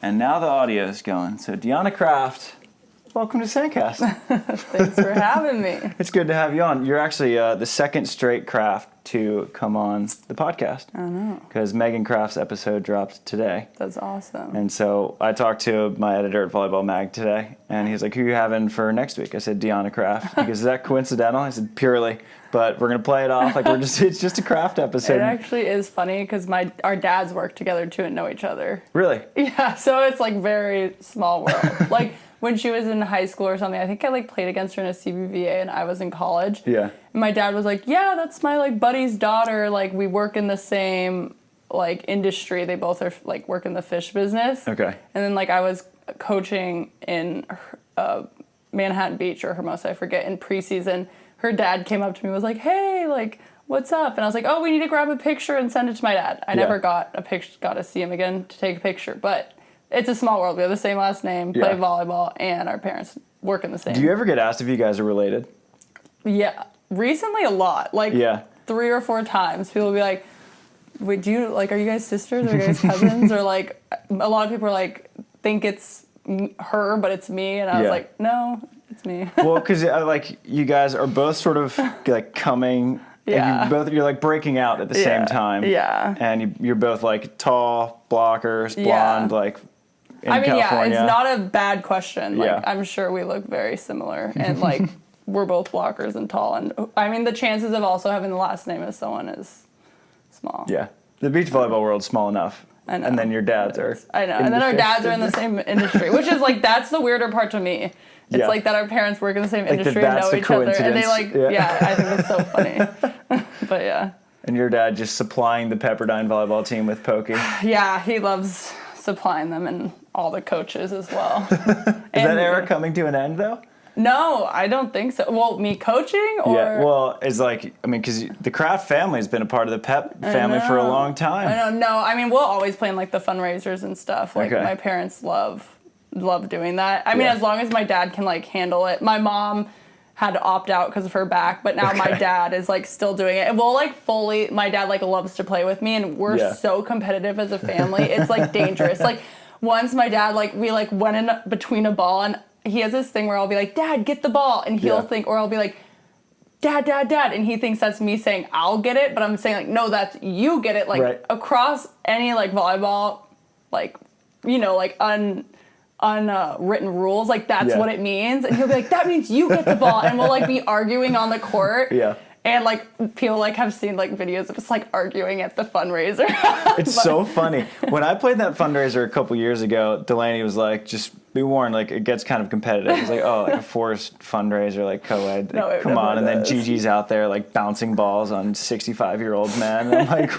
And now the audio is going. So Deahna Kraft, welcome to SANDCAST. Thanks for having me. It's good to have you on. You're actually the second straight Kraft to come on the podcast. I know. Because Megan Kraft's episode dropped today. That's awesome. And so I talked to my editor at Volleyball Mag today, and he's like, who are you having for next week? I said, Deahna Kraft. He goes, is that coincidental? I said, purely. But we're going to play it off like it's just a Kraft episode. It actually is funny because our dads work together too and know each other. Really? Yeah, so it's like very small world. Like when she was in high school or something, I think I like played against her in a CBVA and I was in college. Yeah. And my dad was like, yeah, that's my like buddy's daughter. Like we work in the same like industry. They both are like work in the fish business. Okay. And then like I was coaching in Manhattan Beach or Hermosa, I forget, in preseason. Her dad came up to me and was like, hey, like, what's up? And I was like, oh, we need to grab a picture and send it to my dad. I never got to see him again to take a picture. But it's a small world. We have the same last name, play volleyball, and our parents work in the same. Do you ever get asked if you guys are related? Yeah. Recently, a lot. Like, 3 or 4 times. People will be like, wait, are you guys sisters? Are you guys cousins? Or, like, a lot of people are like, think it's her, but it's me. And I was like, no. It's me. Well, because like you guys are both sort of like coming, and you're like breaking out at the same time. Yeah. And you're both like tall, blockers, blonde, like in California. It's not a bad question. Like I'm sure we look very similar, and like we're both blockers and tall, and I mean the chances of also having the last name as someone is small. Yeah, the beach volleyball world's small enough. I know. And then your dads are. I know. And then our dads are in the same industry, which is like that's the weirder part to me. It's like that our parents work in the same industry and know each other. And they like, I think that's so funny. But yeah. And your dad just supplying the Pepperdine volleyball team with pokey. Yeah, he loves supplying them and all the coaches as well. Is that era coming to an end though? No, I don't think so. Well, me coaching or? Yeah, well, it's like, I mean, because the Kraft family has been a part of the Pep family for a long time. I don't know. I mean, we'll always play in like the fundraisers and stuff. Like my parents love doing that. I mean, as long as my dad can like handle it. My mom had to opt out because of her back, but now my dad is like still doing it. And we'll like my dad like loves to play with me, and we're so competitive as a family. It's like dangerous. Like once my dad we went in between a ball, and he has this thing where I'll be like, Dad, get the ball, and he'll think, or I'll be like, Dad, and he thinks that's me saying I'll get it, but I'm saying like, no, that's you get it. Like across any like volleyball, like like unwritten rules, like that's what it means. And he'll be like, that means you get the ball, and we'll like be arguing on the court. Yeah. And like people like have seen like videos of us like arguing at the fundraiser. It's so funny. When I played that fundraiser a couple years ago, Delaney was like, just be warned, like it gets kind of competitive. It's like, oh, like a forced fundraiser, like co-ed. No, come on. And then Gigi's out there like bouncing balls on 65-year-old men. And I'm like,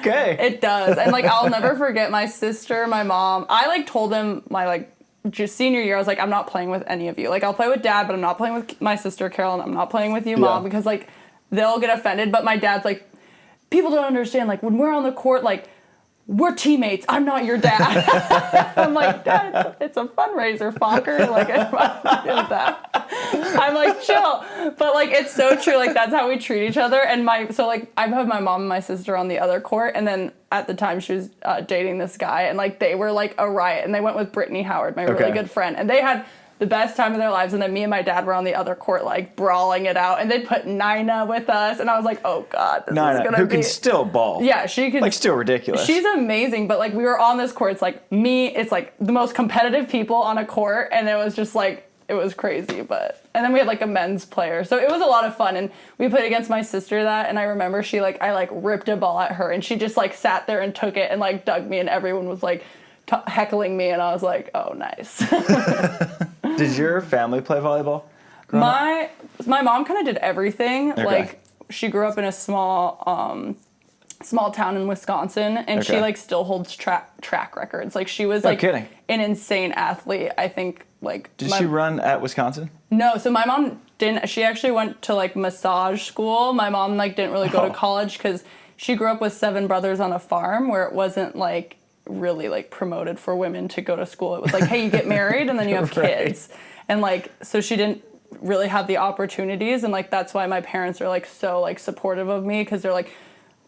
okay. It does. And like I'll never forget my sister, my mom. I like told them my like just senior year, I was like, I'm not playing with any of you. Like I'll play with Dad, but I'm not playing with my sister Carol, and I'm not playing with you, Mom, because like they'll get offended. But my dad's like, people don't understand, like when we're on the court, like we're teammates. I'm not your dad. I'm like, Dad, it's a fundraiser, fucker. Like I'm like, chill. But like it's so true. Like that's how we treat each other. And I've had my mom and my sister on the other court, and then at the time she was dating this guy, and like they were like a riot, and they went with Brittany Howard, my really good friend, and they had the best time of their lives. And then me and my dad were on the other court like brawling it out, and they put Nina with us, and I was like, oh God, this is gonna who can still ball. Yeah, she can, like still ridiculous. She's amazing, but like we were on this court, it's like it's like the most competitive people on a court, and it was just like it was crazy. And then we had like a men's player, so it was a lot of fun. And we played against my sister and I remember I ripped a ball at her, and she just like sat there and took it and like dug me, and everyone was like heckling me, and I was like, oh, nice. Did your family play volleyball? My mom kind of did everything. Okay. Like she grew up in a small town in Wisconsin, and she like still holds track records. Like she was like an insane athlete. I think like did she run at Wisconsin? No, so my mom didn't. She actually went to like massage school. My mom like didn't really go to college because she grew up with 7 brothers on a farm where it wasn't like really like promoted for women to go to school. It was like, hey, you get married and then you have kids. And like so she didn't really have the opportunities, and like that's why my parents are like so like supportive of me, because they're like,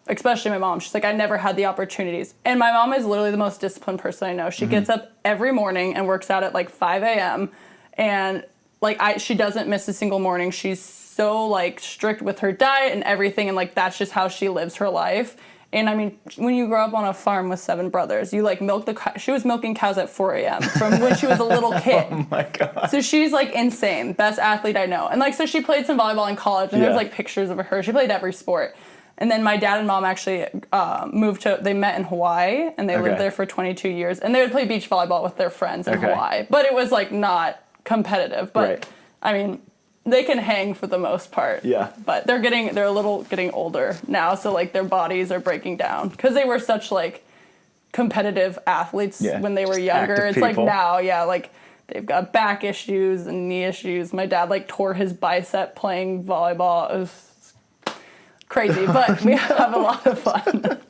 especially my mom, she's like, I never had the opportunities. And my mom is literally the most disciplined person I know. She gets up every morning and works out at like 5 a.m. And like she doesn't miss a single morning. She's so like strict with her diet and everything. And like, that's just how she lives her life. And I mean, when you grow up on a farm with 7 brothers, you like she was milking cows at 4 a.m. from when she was a little kid. Oh my God. So she's like insane. Best athlete I know. And like, so she played some volleyball in college and there's like pictures of her. She played every sport. And then my dad and mom actually they met in Hawaii and they lived there for 22 years. And they would play beach volleyball with their friends in Hawaii. But it was like not competitive. But I mean, they can hang for the most part. Yeah. But they're a little getting older now, so like their bodies are breaking down because they were such like competitive athletes when they were younger. It's people. Like now, like they've got back issues and knee issues. My dad like tore his bicep playing volleyball. It was crazy, but we have a lot of fun.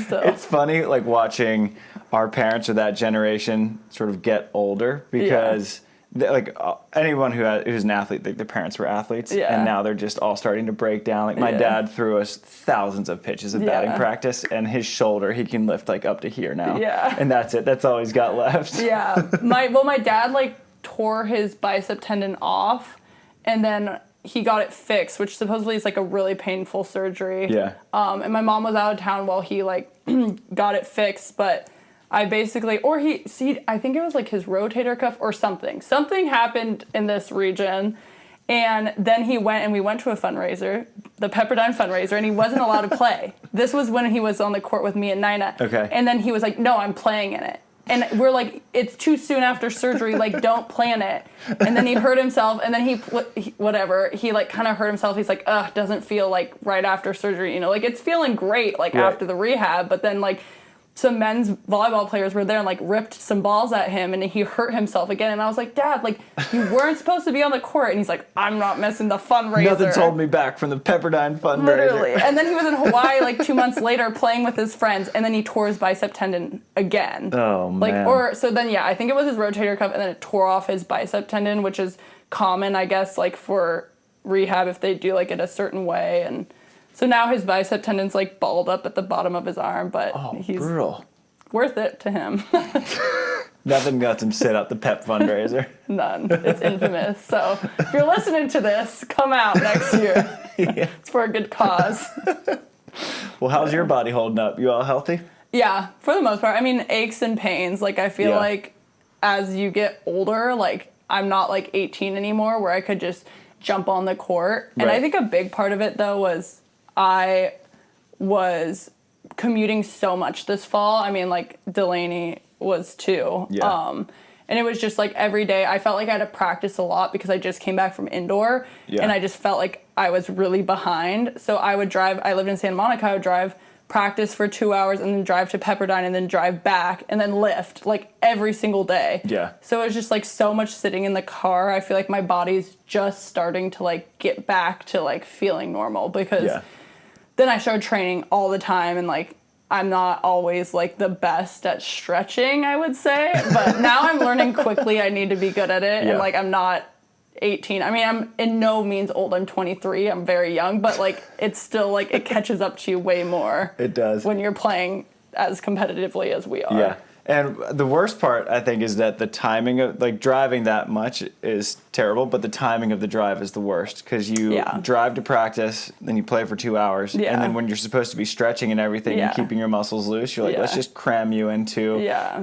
So. It's funny like watching our parents or that generation sort of get older because like anyone who's an athlete, like their parents were athletes, and now they're just all starting to break down. Like my dad threw us thousands of pitches of batting practice, and his shoulder he can lift like up to here now. Yeah, and that's it. That's all he's got left. Yeah, my dad like tore his bicep tendon off, and then he got it fixed, which supposedly is like a really painful surgery. Yeah. And my mom was out of town while he like got it fixed, but. I basically, I think it was like his rotator cuff or something. Something happened in this region, and then he went and we went to a fundraiser, the Pepperdine fundraiser, and he wasn't allowed to play. This was when he was on the court with me and Nina. Okay. And then he was like, no, I'm playing in it. And we're like, it's too soon after surgery, like, don't play in it. And then he hurt himself, and then he like kind of hurt himself. He's like, doesn't feel like right after surgery, like it's feeling great, like after the rehab, but then like, some men's volleyball players were there and like ripped some balls at him and he hurt himself again. And I was like, Dad, like you weren't supposed to be on the court. And he's like, I'm not missing the fundraiser. Nothing's holding me back from the Pepperdine fundraiser. Literally. And then he was in Hawaii like 2 months later playing with his friends. And then he tore his bicep tendon again. Oh, man. I think it was his rotator cuff and then it tore off his bicep tendon, which is common, I guess, like for rehab if they do like it a certain way. And so now his bicep tendon's like balled up at the bottom of his arm, but he's brutal. Worth it to him. Nothing got him sit out the Pep fundraiser. None. It's infamous. So if you're listening to this, come out next year. It's for a good cause. Well, how's your body holding up? You all healthy? Yeah, for the most part. I mean, aches and pains. Like I feel like as you get older, like I'm not like 18 anymore where I could just jump on the court. And I think a big part of it though was I was commuting so much this fall. I mean, like, Delaney was too. Yeah. And it was just, like, every day I felt like I had to practice a lot because I just came back from indoor. Yeah. And I just felt like I was really behind. So I would drive. I lived in Santa Monica. I would drive, practice for 2 hours, and then drive to Pepperdine, and then drive back, and then lift, like, every single day. Yeah. So it was just, like, so much sitting in the car. I feel like my body's just starting to, like, get back to, like, feeling normal because... Yeah. Then I started training all the time, and, like, I'm not always, like, the best at stretching, I would say. But now I'm learning quickly I need to be good at it. Yeah. And, like, I'm not 18. I mean, I'm in no means old. I'm 23. I'm very young. But, like, it's still, like, it catches up to you way more. It does. When you're playing as competitively as we are. Yeah. And the worst part, I think, is that the timing of, like, driving that much is terrible, but the timing of the drive is the worst because you drive to practice, then you play for 2 hours, and then when you're supposed to be stretching and everything and keeping your muscles loose, you're like, let's just cram you into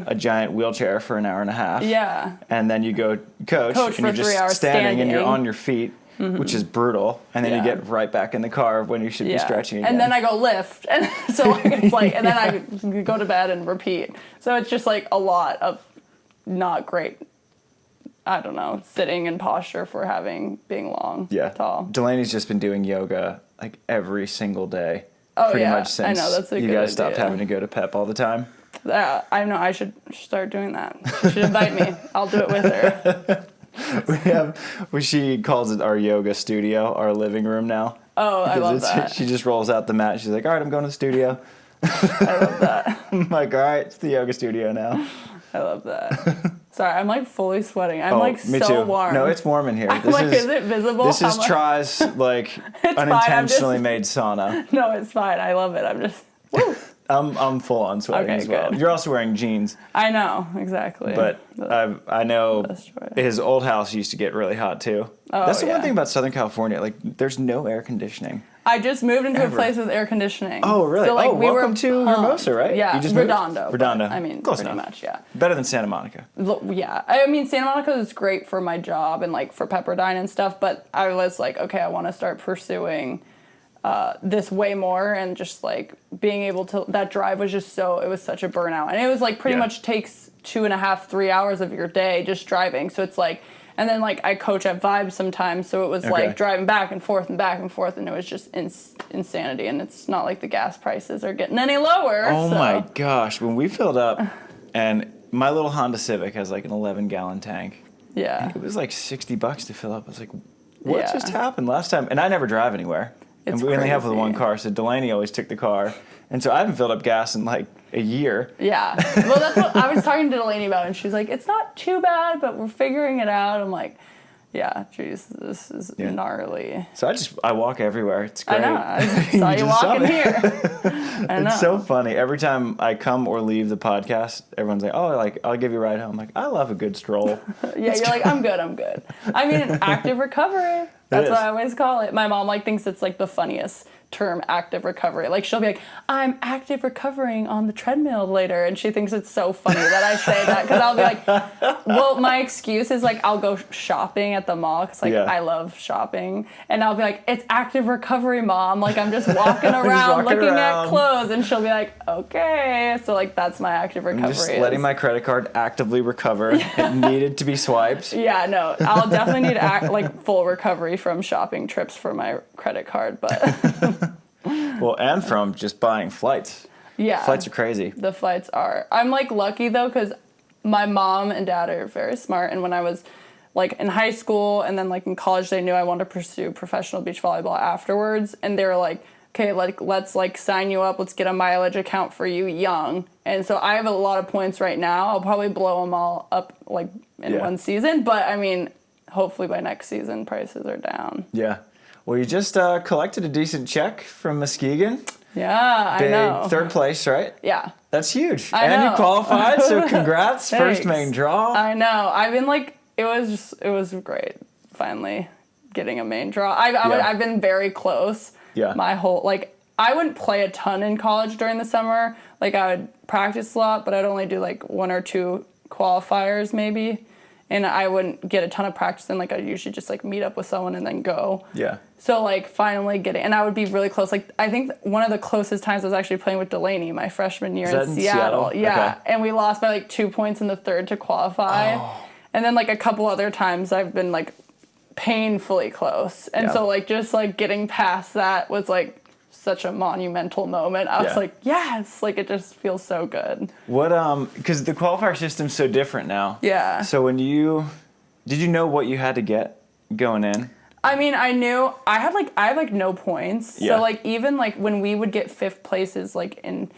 a giant wheelchair for an hour and a half. Yeah. And then you go coach and you're just standing and you're on your feet. Mm-hmm. Which is brutal, and then you get right back in the car when you should be stretching again. And then I go lift, and so like, it's like, and then I go to bed and repeat. So it's just like a lot of not great, I don't know, sitting and posture for being long, tall. Delaney's just been doing yoga like every single day, pretty much since I know, that's a you good guys stopped idea. having to go to Pep all the time. I know, I should start doing that. She should invite me. I'll do it with her. She calls it our yoga studio, our living room now. Oh, I love that. She just rolls out the mat. She's like, all right, I'm going to the studio. I love that. I'm like, all right, it's the yoga studio now. I love that. Sorry, I'm like fully sweating. I'm like me so too. warm. No, it's warm in here. Is it visible? This is Try's like unintentionally made sauna. No, it's fine. I love it. I'm just. Woo. I'm full on sweating as well. Good. You're also wearing jeans. I know, exactly. But I know his old house used to get really hot too. Oh, that's the one thing about Southern California. Like, there's no air conditioning. I just moved into a place with air conditioning. Oh, really? So, like, welcome to Hermosa, right? Yeah, you just Redondo. Redondo. I mean, close pretty enough. much, yeah. Better than Santa Monica. Yeah. I mean, Santa Monica is great for my job and, like, for Pepperdine and stuff, but I was like, okay, I want to start pursuing this way more, and just, like, being able to... That drive was just it was such a burnout. And it was, like, pretty much takes 2.5, 3 hours of your day just driving. So it's, like... And then, like, I coach at Vibes sometimes, so it was, like, driving back and forth, and it was just insanity. And it's not like the gas prices are getting any lower. Oh, my gosh. When we filled up, and my little Honda Civic has, like, an 11-gallon tank. Yeah. It was, like, $60 to fill up. I was like, what just happened last time? And I never drive anywhere. It's and we only have with one car, so Delaney always took the car. And so I haven't filled up gas in, like, a year. Yeah. Well, that's what I was talking to Delaney about, and she's like, it's not too bad, but we're figuring it out. I'm like, yeah, geez, this is gnarly. So I walk everywhere. It's great. I know. I saw you walking here. I know. It's so funny. Every time I come or leave the podcast, everyone's like, oh, like, I'll give you a ride home. I'm like, I love a good stroll. Yeah, you're like, I'm good. I mean, active recovery. That's what I always call it. My mom, like, thinks it's, like, the funniest term, active recovery. Like, she'll be like, I'm active recovering on the treadmill later, and she thinks it's so funny that I say that, because I'll be like, well, my excuse is, like, I'll go shopping at the mall, because, like, I love shopping, and I'll be like, it's active recovery, Mom. Like, I'm just walking around looking at clothes, and she'll be like, okay. So, like, that's my active recovery. I'm just letting my credit card actively recover. It needed to be swiped. Yeah, no, I'll definitely need full recovery from shopping trips for my credit card, but... Well, and from just buying flights. Yeah. Flights are crazy. The flights are. I'm, like, lucky, though, because my mom and dad are very smart, and when I was, like, in high school and then, like, in college, they knew I wanted to pursue professional beach volleyball afterwards, and they were like, okay, like, let's, like, sign you up, let's get a mileage account for you young. And so I have a lot of points right now. I'll probably blow them all up, like, in one season, but, I mean, hopefully by next season, prices are down. Yeah. Well, you just collected a decent check from Muskegon. Yeah, I know. Third place, right? Yeah. That's huge. I know. You qualified, so congrats. First main draw. I know. I've been like, it was great finally getting a main draw. I've been very close. Yeah. My whole, like, I wouldn't play a ton in college during the summer. Like, I would practice a lot, but I'd only do, like, 1 or 2 qualifiers maybe. And I wouldn't get a ton of practice in. Like, I'd usually just, like, meet up with someone and then go. Yeah. So, like, finally getting... And I would be really close. Like, I think one of the closest times I was actually playing with Delaney my freshman year in Seattle. Yeah. Okay. And we lost by, like, 2 points in the third to qualify. Oh. And then, like, a couple other times I've been, like, painfully close. And so, like, just, like, getting past that was, like, such a monumental moment. I was like, yes, like, it just feels so good. What, because the qualifier system's so different now. Yeah. So did you know what you had to get going in? I mean, I knew, I have no points. Yeah. So, like, even, like, when we would get 5th places, like, in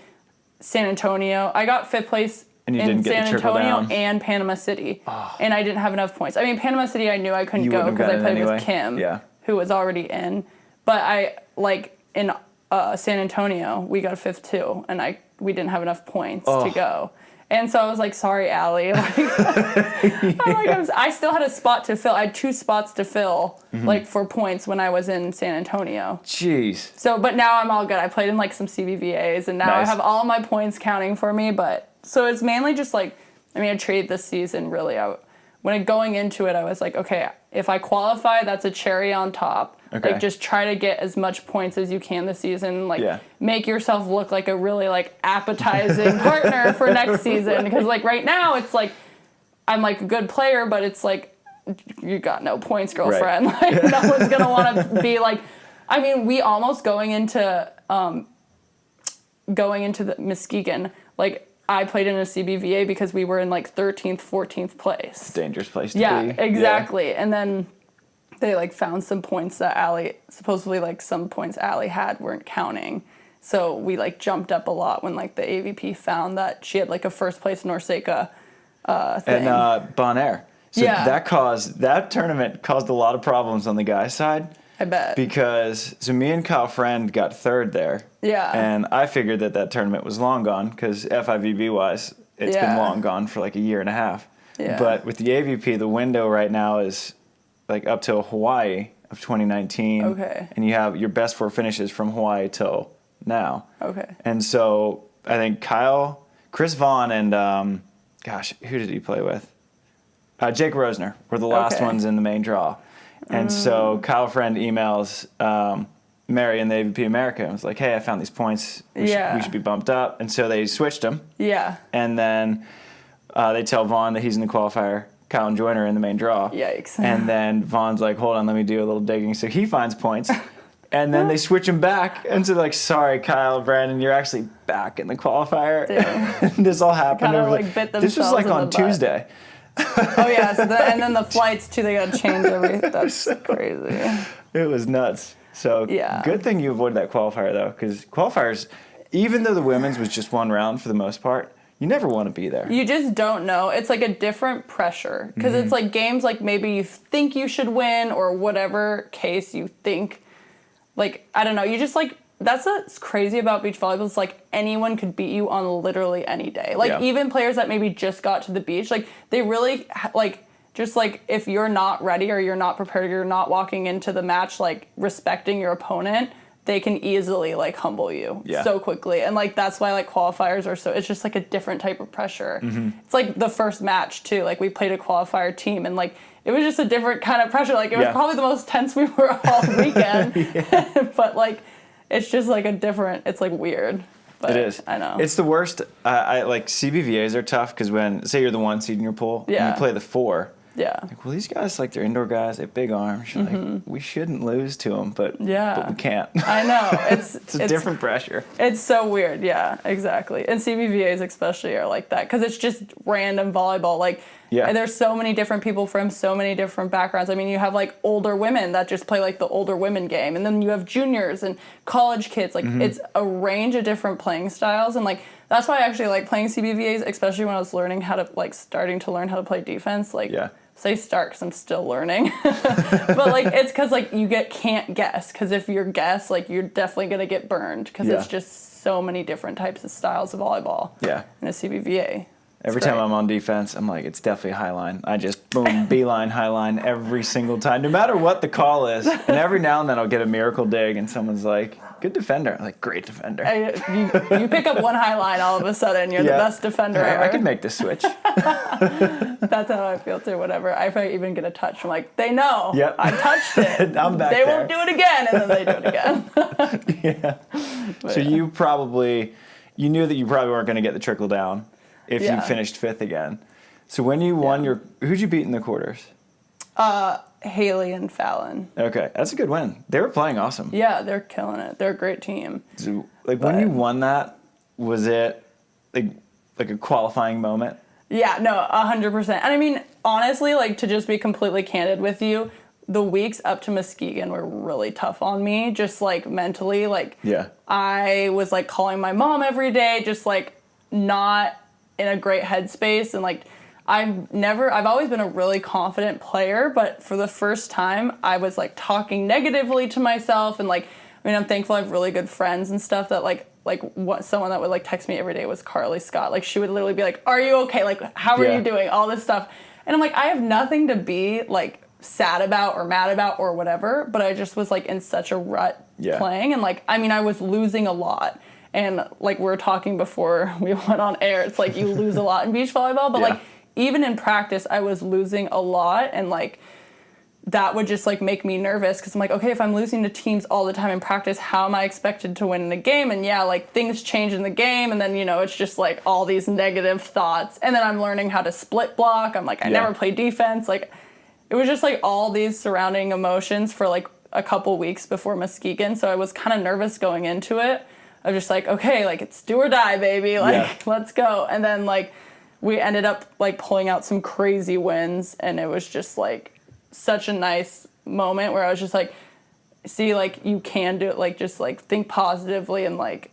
San Antonio, I got 5th place in San Antonio and Panama City. Oh. And I didn't have enough points. I mean, Panama City, I knew I couldn't go because I played with Kim, who was already in. But in San Antonio, we got a 5th too, and we didn't have enough points to go. And so I was like, sorry, Allie. Like, I still had a spot to fill. I had 2 spots to fill, like, for points when I was in San Antonio. Jeez. So, but now I'm all good. I played in, like, some CBVAs, and now I have all my points counting for me. But so it's mainly just, like, I mean, I traded this season, really. When going into it, I was like, okay, if I qualify, that's a cherry on top. Okay. Like, just try to get as much points as you can this season. Like, make yourself look like a really, like, appetizing partner for next season. Because, like, right now, it's like, I'm, like, a good player, but it's like, you got no points, girlfriend. Right. Like, no one's going to want to be, like, I mean, we almost going into the Muskegon, like, I played in a CBVA because we were in, like, 13th, 14th place. It's a dangerous place to be. Yeah, exactly. Yeah. And then they, like, found some points that supposedly, like, some points Allie had weren't counting. So we, like, jumped up a lot when, like, the AVP found that she had, like, a first place Norseca thing. And Bonaire. So that tournament caused a lot of problems on the guys' side. I bet. Because, so me and Kyle Friend got third there. Yeah. And I figured that tournament was long gone because FIVB-wise, it's been long gone for like a year and a half. Yeah. But with the AVP, the window right now is like up till Hawaii of 2019. Okay. And you have your best 4 finishes from Hawaii till now. Okay. And so I think Kyle, Chris Vaughn, and who did he play with? Jake Rosner were the last ones in the main draw. And so Kyle Friend emails Mary in the AVP America and was like, hey, I found these points. We should be bumped up. And so they switched them. Yeah. And then they tell Vaughn that he's in the qualifier. Kyle and Joyner in the main draw. Yikes. And then Vaughn's like, hold on, let me do a little digging. So he finds points. And then they switch him back. And so they're like, sorry, Kyle, Brandon, you're actually back in the qualifier. This all happened. Kind of like bit themselves. This was like on Tuesday. Oh, yeah. So and then the flights, too, they got to change everything. That's crazy. It was nuts. So good thing you avoided that qualifier, though, because qualifiers, even though the women's was just one round for the most part, you never want to be there. You just don't know. It's like a different pressure because it's like games like maybe you think you should win or whatever case you think. Like, I don't know. You just like, that's what's crazy about beach volleyball. It's like anyone could beat you on literally any day. Like even players that maybe just got to the beach, like they really like just like if you're not ready or you're not prepared, you're not walking into the match like respecting your opponent, they can easily like humble you so quickly. And like that's why like qualifiers are so, it's just like a different type of pressure. It's like the first match too. Like we played a qualifier team and like it was just a different kind of pressure. Like it was probably the most tense we were all weekend. But like it's just like a different, it's like weird. But it is. I know. It's the worst. I like CBVAs are tough because when, say you're the 1 seed in your pool and you play the 4. Yeah. Like, well, these guys, like, they're indoor guys. They have big arms. You're like, we shouldn't lose to them, but we can't. I know. It's a different pressure. It's so weird. Yeah, exactly. And CBVAs especially are like that because it's just random volleyball. Like, there's so many different people from so many different backgrounds. I mean, you have, like, older women that just play, like, the older women game. And then you have juniors and college kids. Like, it's a range of different playing styles. And, like, that's why I actually like playing CBVAs, especially when I was learning how to, like, starting to learn how to play defense. Like, say start because I'm still learning. But, like, it's because, like, you can't guess. Because if you guess, like, you're definitely going to get burned. Because it's just so many different types of styles of volleyball in a CBVA. Every time I'm on defense, I'm like, it's definitely high line. I just, boom, beeline, high line every single time, no matter what the call is. And every now and then I'll get a miracle dig and someone's like, good defender. I'm like, great defender. You pick up one high line, all of a sudden you're the best defender ever. I could make the switch. That's how I feel too, whatever. If I even get a touch, I'm like, they know. Yep. I touched it. I'm back They there. won't do it again, and then they do it again. So you knew that you probably weren't going to get the trickle down if you finished 5th again. So when you won who'd you beat in the quarters? Haley and Fallon. Okay, that's a good win. They were playing awesome. Yeah, they're killing it. They're a great team. So, when you won that, was it like a qualifying moment? Yeah, no, 100%. And I mean, honestly, like to just be completely candid with you, the weeks up to Muskegon were really tough on me, just like mentally. Like, I was like calling my mom every day, just like not in a great headspace. And like, I've always been a really confident player, but for the first time, I was like talking negatively to myself. And like, I mean, I'm thankful I have really good friends and stuff that someone that would like text me every day was Carly Scott. Like she would literally be like, are you okay? Like, how are you doing? All this stuff. And I'm like, I have nothing to be like sad about or mad about or whatever, but I just was like in such a rut playing. And like, I mean, I was losing a lot. And like we were talking before we went on air, it's like you lose a lot in beach volleyball, but like even in practice, I was losing a lot. And like, that would just like make me nervous because I'm like, okay, if I'm losing to teams all the time in practice, how am I expected to win in the game? And like things change in the game. And then, it's just like all these negative thoughts. And then I'm learning how to split block. I'm like, I never played defense. Like it was just like all these surrounding emotions for like a couple weeks before Muskegon. So I was kind of nervous going into it. I was just like, okay, like it's do or die, baby. Like, let's go. And then like we ended up like pulling out some crazy wins. And it was just like such a nice moment where I was just like, see, like you can do it. Like just like think positively and like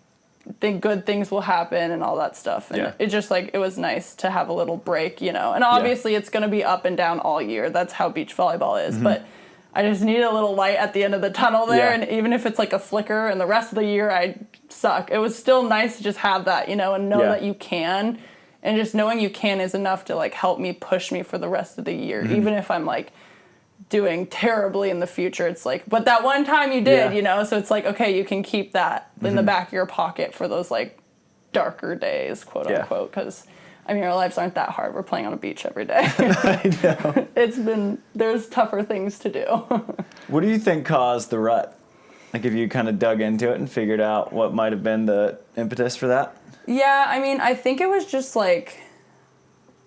good things will happen and all that stuff. And it just, like, it was nice to have a little break, you know. And obviously it's going to be up and down all year. That's how beach volleyball is. But I just need a little light at the end of the tunnel there. And even if it's, like, a flicker and the rest of the year I suck, it was still nice to just have that, you know, and know that you can. And just knowing you can is enough to, like, help me push me for the rest of the year. Even if I'm, like, doing terribly in the future, it's like, but that one time you did, you know, so it's like, okay, you can keep that in the back of your pocket for those, like, darker days, quote unquote, because I mean, our lives aren't that hard. We're playing on a beach every day. I know. There's tougher things to do. What do you think caused the rut? Like, if you kind of dug into it and figured out what might have been the impetus for that? Yeah, I mean, I think it was just, like,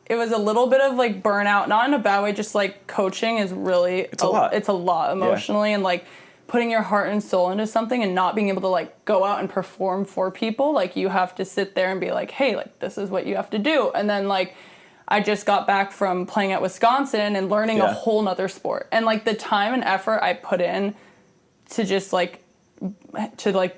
it was a little bit of, like, burnout, not in a bad way, just, like, coaching is really... It's a lot. It's a lot emotionally, and, like, putting your heart and soul into something and not being able to, like, go out and perform for people. Like, you have to sit there and be like, hey, like, this is what you have to do. And then, like, I just got back from playing at Wisconsin and learning a whole nother sport. And, like, the time and effort I put in to just, like,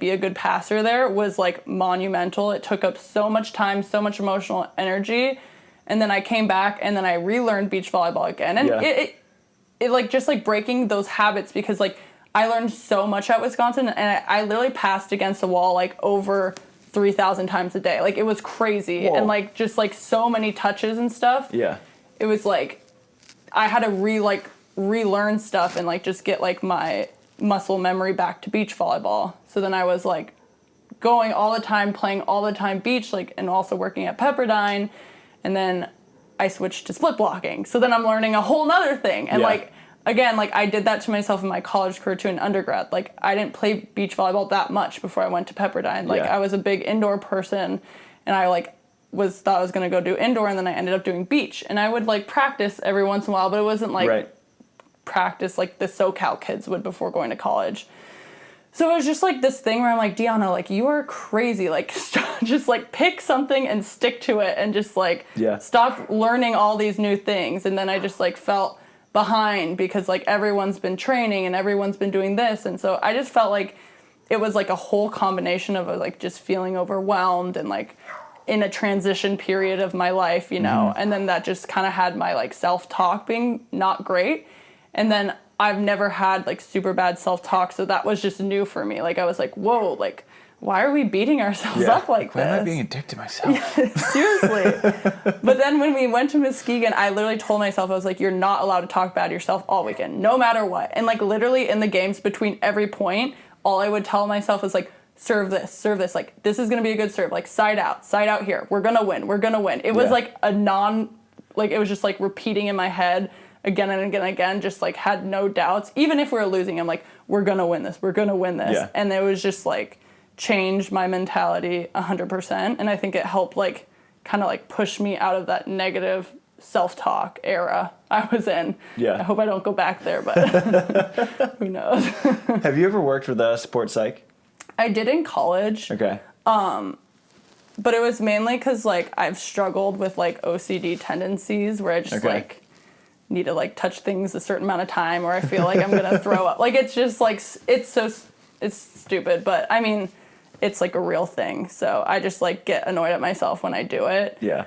be a good passer there was, like, monumental. It took up so much time, so much emotional energy. And then I came back and then I relearned beach volleyball again. And it like, just, like, breaking those habits, because, like, I learned so much at Wisconsin, and I literally passed against the wall, like, over 3,000 times a day. Like, it was crazy. Whoa. And, like, just, like, so many touches and stuff. Yeah. It was, like, I had to relearn stuff and, like, just get, like, my muscle memory back to beach volleyball. So then I was, like, going all the time, playing all the time beach, like, and also working at Pepperdine. And then I switched to split blocking. So then I'm learning a whole nother thing. And, like, again, like, I did that to myself in my college career too, in undergrad. Like, I didn't play beach volleyball that much before I went to Pepperdine. Like, I was a big indoor person, and I, like, thought I was going to go do indoor, and then I ended up doing beach. And I would, like, practice every once in a while, but it wasn't, like, practice like the SoCal kids would before going to college. So it was just, like, this thing where I'm like, Deahna, like, you are crazy. Like, just, like, pick something and stick to it, and just, like, stop learning all these new things. And then I just, like, felt behind because, like, everyone's been training and everyone's been doing this. And so I just felt like it was, like, a whole combination of, like, just feeling overwhelmed and, like, in a transition period of my life, you know. And then that just kind of had my, like, self-talk being not great. And then I've never had, like, super bad self-talk, so that was just new for me. Like, I was like, whoa, like, why are we beating ourselves up like this? Why am I being a dick to myself? Seriously. But then when we went to Muskegon, I literally told myself, I was like, you're not allowed to talk bad to yourself all weekend, no matter what. And, like, literally in the games between every point, all I would tell myself was, like, serve this. Like, this is going to be a good serve. Like, side out here. We're going to win. It was, like, it was just, like, repeating in my head again and again and again, just, like, had no doubts. Even if we were losing, I'm like, we're going to win this. Yeah. And it was just, like, changed my mentality 100%. And I think it helped, like, kind of, like, push me out of that negative self-talk era I was in. Yeah. I hope I don't go back there, but who knows. Have you ever worked with a sports psych? I did in college. Okay. But it was mainly because, like, I've struggled with, like, OCD tendencies where I just, like, need to, like, touch things a certain amount of time, or I feel like I'm going to throw up. Like, it's just, like, it's stupid, but, I mean, it's, like, a real thing. So I just, like, get annoyed at myself when I do it. Yeah.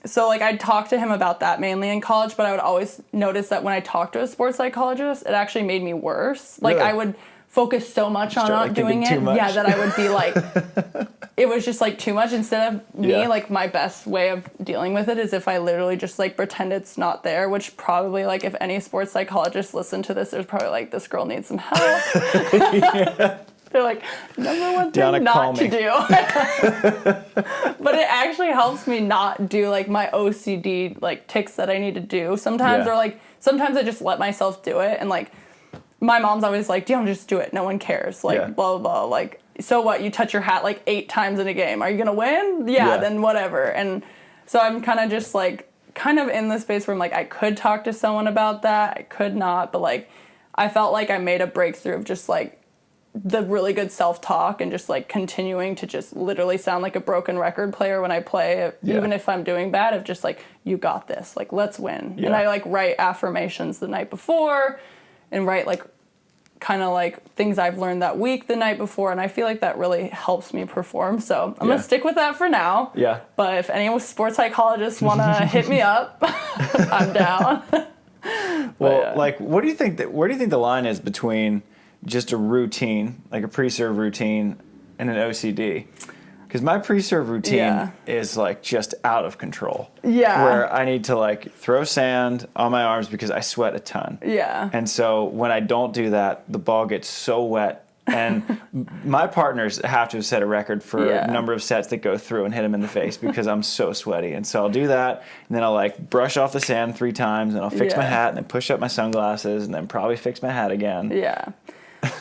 So, like, I'd talk to him about that mainly in college, but I would always notice that when I talked to a sports psychologist, it actually made me worse. Like, really? I would focus so much on not doing it. Yeah, that I would be, like... It was just, like, too much. Instead of me, like, my best way of dealing with it is if I literally just, like, pretend it's not there, which probably, like, if any sports psychologist listened to this, there's probably, like, this girl needs some help. They're like, number one thing Deahna, not to do. But it actually helps me not do, like, my OCD, like, tics that I need to do sometimes. Or, like, sometimes I just let myself do it. And, like, my mom's always like, Deahna, just do it. No one cares. Like, blah, blah, blah. Like, so what? You touch your hat, like, 8 times in a game. Are you going to win? Yeah, then whatever. And so I'm kind of just, like, kind of in the space where I'm like, I could talk to someone about that. I could not. But, like, I felt like I made a breakthrough of just, like, the really good self-talk and just, like, continuing to just literally sound like a broken record player when I play, even if I'm doing bad, of just, like, you got this. Like, let's win. And I, like, write affirmations the night before and write, like, kind of like things I've learned that week the night before, and I feel like that really helps me perform. So I'm going to stick with that for now. Yeah. But if any sports psychologists want to hit me up, I'm down. Well, like, where do you think the line is between just a routine, like a pre-serve routine, and an OCD? Because my pre-serve routine is like just out of control. Yeah. Where I need to like throw sand on my arms because I sweat a ton. Yeah. And so when I don't do that, the ball gets so wet. And my partners have to have set a record for a number of sets that go through and hit them in the face because I'm so sweaty. And so I'll do that, and then I'll like brush off the sand 3 times, and I'll fix my hat, and then push up my sunglasses, and then probably fix my hat again. Yeah.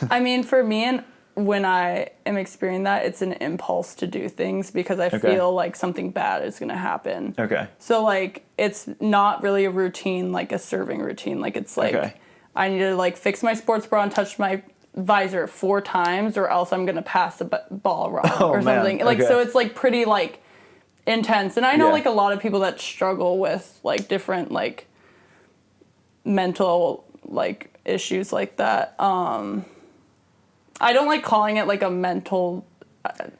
I mean, for me, and when I am experiencing that, it's an impulse to do things because I feel like something bad is going to happen. Okay. So, like, it's not really a routine, like a serving routine. Like, it's like I need to, like, fix my sports bra and touch my visor 4 times or else I'm going to pass the ball wrong or something. Like, so it's, like, pretty, like, intense. And I know, like, a lot of people that struggle with, like, different, like, mental, like, issues like that. I don't like calling it like a mental.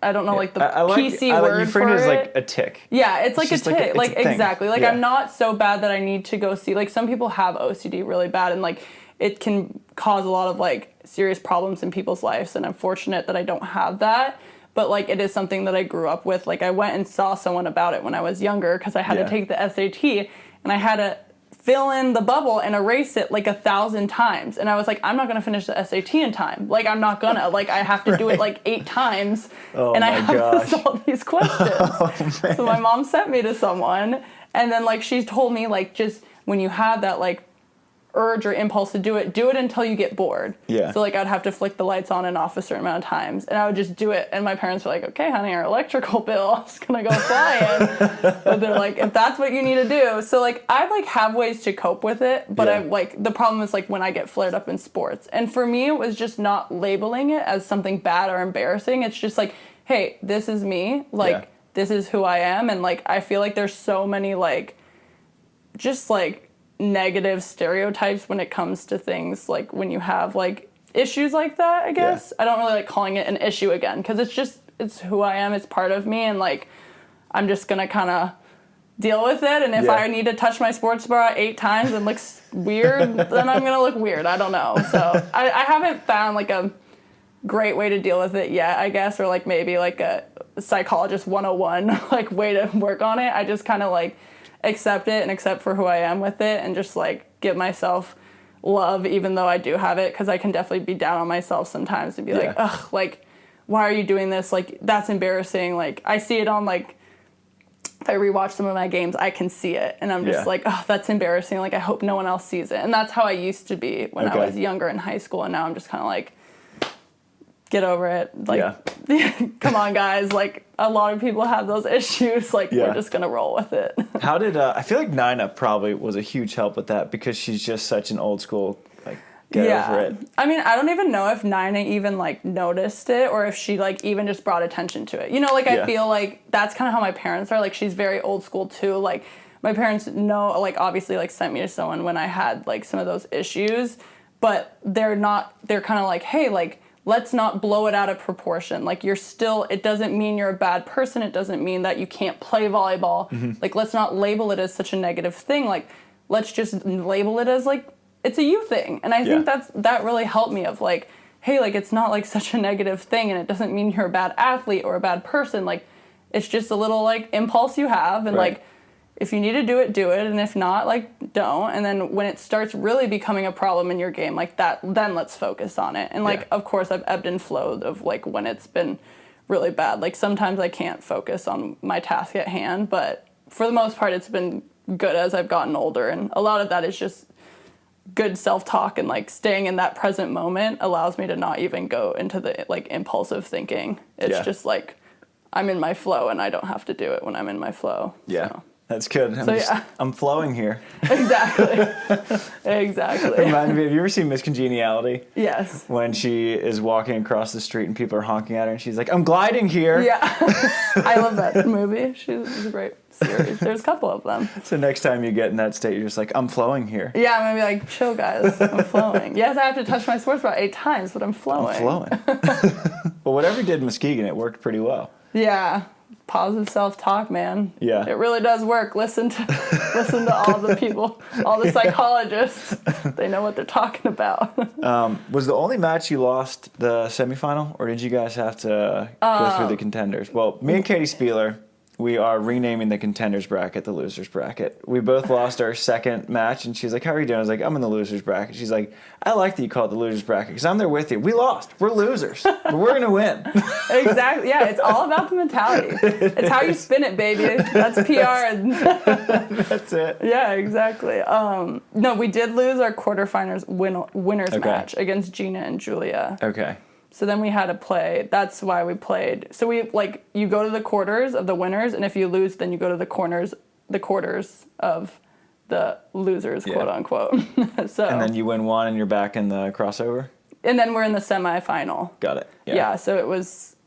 I don't know, like the PC word you frame for it as it. like a tick. Yeah, it's like a tick. Like exactly. Like yeah. I'm not so bad that I need to go see. Like some people have OCD really bad, and like it can cause a lot of like serious problems in people's lives. And I'm fortunate that I don't have that. But like it is something that I grew up with. Like I went and saw someone about it when I was younger because I had to take the SAT, and I had to fill in the bubble and erase it like 1,000 times. And I was like, I'm not going to finish the SAT in time. Like, I'm not going to. Like, I have to do it like 8 times. And I have to solve these questions. So my mom sent me to someone. And then, like, she told me, like, just when you have that, like, urge or impulse to do it until you get bored. Yeah. So, like, I'd have to flick the lights on and off a certain amount of times. And I would just do it. And my parents were like, okay, honey, our electrical bill is going to go flying. But they're like, if that's what you need to do. So, like, I, like, have ways to cope with it. But I, like, the problem is, like, when I get flared up in sports. And for me, it was just not labeling it as something bad or embarrassing. It's just like, hey, this is me. Like, this is who I am. And, like, I feel like there's so many, like, just, like, negative stereotypes when it comes to things like when you have like issues like that, I guess. I don't really like calling it an issue again because it's who I am, it's part of me, and like I'm just gonna kind of deal with it. And if I need to touch my sports bra 8 times and looks weird, then I'm gonna look weird. I don't know. So I haven't found like a great way to deal with it yet, I guess, or like maybe like a psychologist 101 like way to work on it. I just kind of like accept it and accept for who I am with it and just like give myself love even though I do have it, because I can definitely be down on myself sometimes and be like, ugh, like why are you doing this? Like that's embarrassing. Like I see it on like if I rewatch some of my games, I can see it and I'm just like, oh, that's embarrassing. Like I hope no one else sees it. And that's how I used to be when I was younger in high school, and now I'm just kind of like, get over it. Like, come on, guys. Like, a lot of people have those issues. Like, we're just going to roll with it. How did, I feel like Nina probably was a huge help with that because she's just such an old school, like, get over it. I mean, I don't even know if Nina even, like, noticed it or if she, like, even just brought attention to it. You know, like, I feel like that's kind of how my parents are. Like, she's very old school, too. Like, my parents know, like, obviously, like, sent me to someone when I had, like, some of those issues. But they're kind of like, hey, like, let's not blow it out of proportion. Like, it doesn't mean you're a bad person. It doesn't mean that you can't play volleyball. Mm-hmm. Like, let's not label it as such a negative thing. Like, let's just label it as, like, it's a you thing. And I think that really helped me of, like, hey, like, it's not, like, such a negative thing, and it doesn't mean you're a bad athlete or a bad person. Like, it's just a little, like, impulse you have, and, like, if you need to do it, and if not, like, don't. And then when it starts really becoming a problem in your game like that, then let's focus on it. And, like, of course, I've ebbed and flowed of, like, when it's been really bad. Like, sometimes I can't focus on my task at hand, but for the most part, it's been good as I've gotten older. And a lot of that is just good self-talk, and, like, staying in that present moment allows me to not even go into the, like, impulsive thinking. It's just, like, I'm in my flow, and I don't have to do it when I'm in my flow. Yeah. So. That's good. I'm flowing here. Exactly. Remind me, have you ever seen Miss Congeniality? Yes. When she is walking across the street and people are honking at her and she's like, I'm gliding here. Yeah. I love that movie. She's a great series. There's a couple of them. So next time you get in that state, you're just like, I'm flowing here. Yeah, I'm going to be like, chill, guys. I'm flowing. Yes, I have to touch my sports bra 8 times, but I'm flowing. Well, whatever you did in Muskegon, it worked pretty well. Yeah. Positive self-talk, man. Yeah. It really does work. Listen to all the people, all the psychologists. They know what they're talking about. Was the only match you lost the semifinal, or did you guys have to go through the contenders? Well, me and Katie Spieler, we are renaming the contenders bracket the losers bracket. We both lost our second match, and she's like, how are you doing? I was like, I'm in the losers bracket. She's like, I like that you call it the losers bracket because I'm there with you. We lost. We're losers. But we're going to win. Exactly. Yeah, it's all about the mentality. It's how you spin it, baby. That's PR. That's it. Yeah, exactly. No, we did lose our quarterfinals winners match against Gina and Julia. Okay. So then we had to play. That's why we played. So you go to the quarters of the winners, and if you lose, then you go to the quarters of the losers, quote unquote. So. And then you win one, and you're back in the crossover. And then we're in the semifinal. Got it. Yeah. So it was.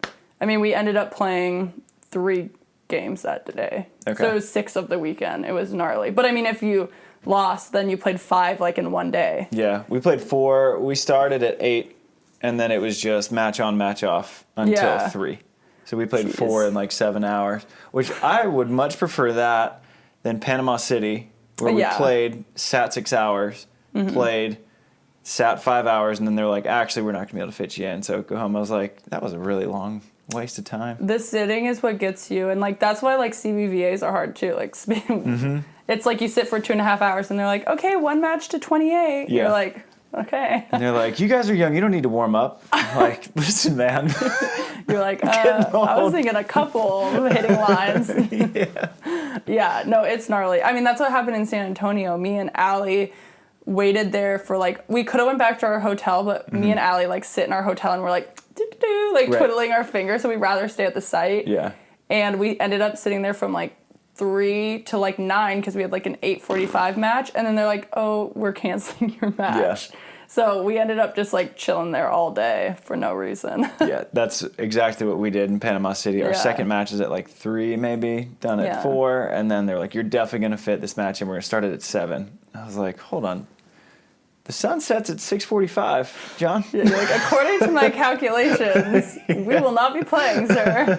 I mean, we ended up playing 3 games that day. Okay. So it was 6 of the weekend. It was gnarly. But I mean, if you lost, then you played 5 in one day. Yeah, we played 4. We started at 8. And then it was just match on, match off until 3. So we played 4 in 7 hours, which I would much prefer that than Panama City, where we played, sat 6 hours, played, sat 5 hours, and then they're like, actually, we're not going to be able to fit you in. So go home. I was like, that was a really long waste of time. The sitting is what gets you. And that's why CBVAs are hard too. It's like you sit for 2.5 hours and they're like, okay, 1 match to 28. Yeah. You're like, okay. And they're like, you guys are young. You don't need to warm up. I'm like, listen, man. You're like, I was thinking a couple of hitting lines. Yeah, no, it's gnarly. I mean, that's what happened in San Antonio. Me and Allie waited there for we could have went back to our hotel, but me and Allie sit in our hotel and we're twiddling our fingers. So we'd rather stay at the site. Yeah. And we ended up sitting there from 3 to 9 because we had an 8:45 match, and then they're like, oh, we're canceling your match. Yeah. So we ended up just chilling there all day for no reason. Yeah, that's exactly what we did in Panama City. Our second match is at 3 maybe, done at 4, and then they're like, you're definitely going to fit this match, and we're going to start it at 7. I was like, hold on. The sun sets at 6:45, John. Yeah, you're like, according to my calculations, we will not be playing, sir.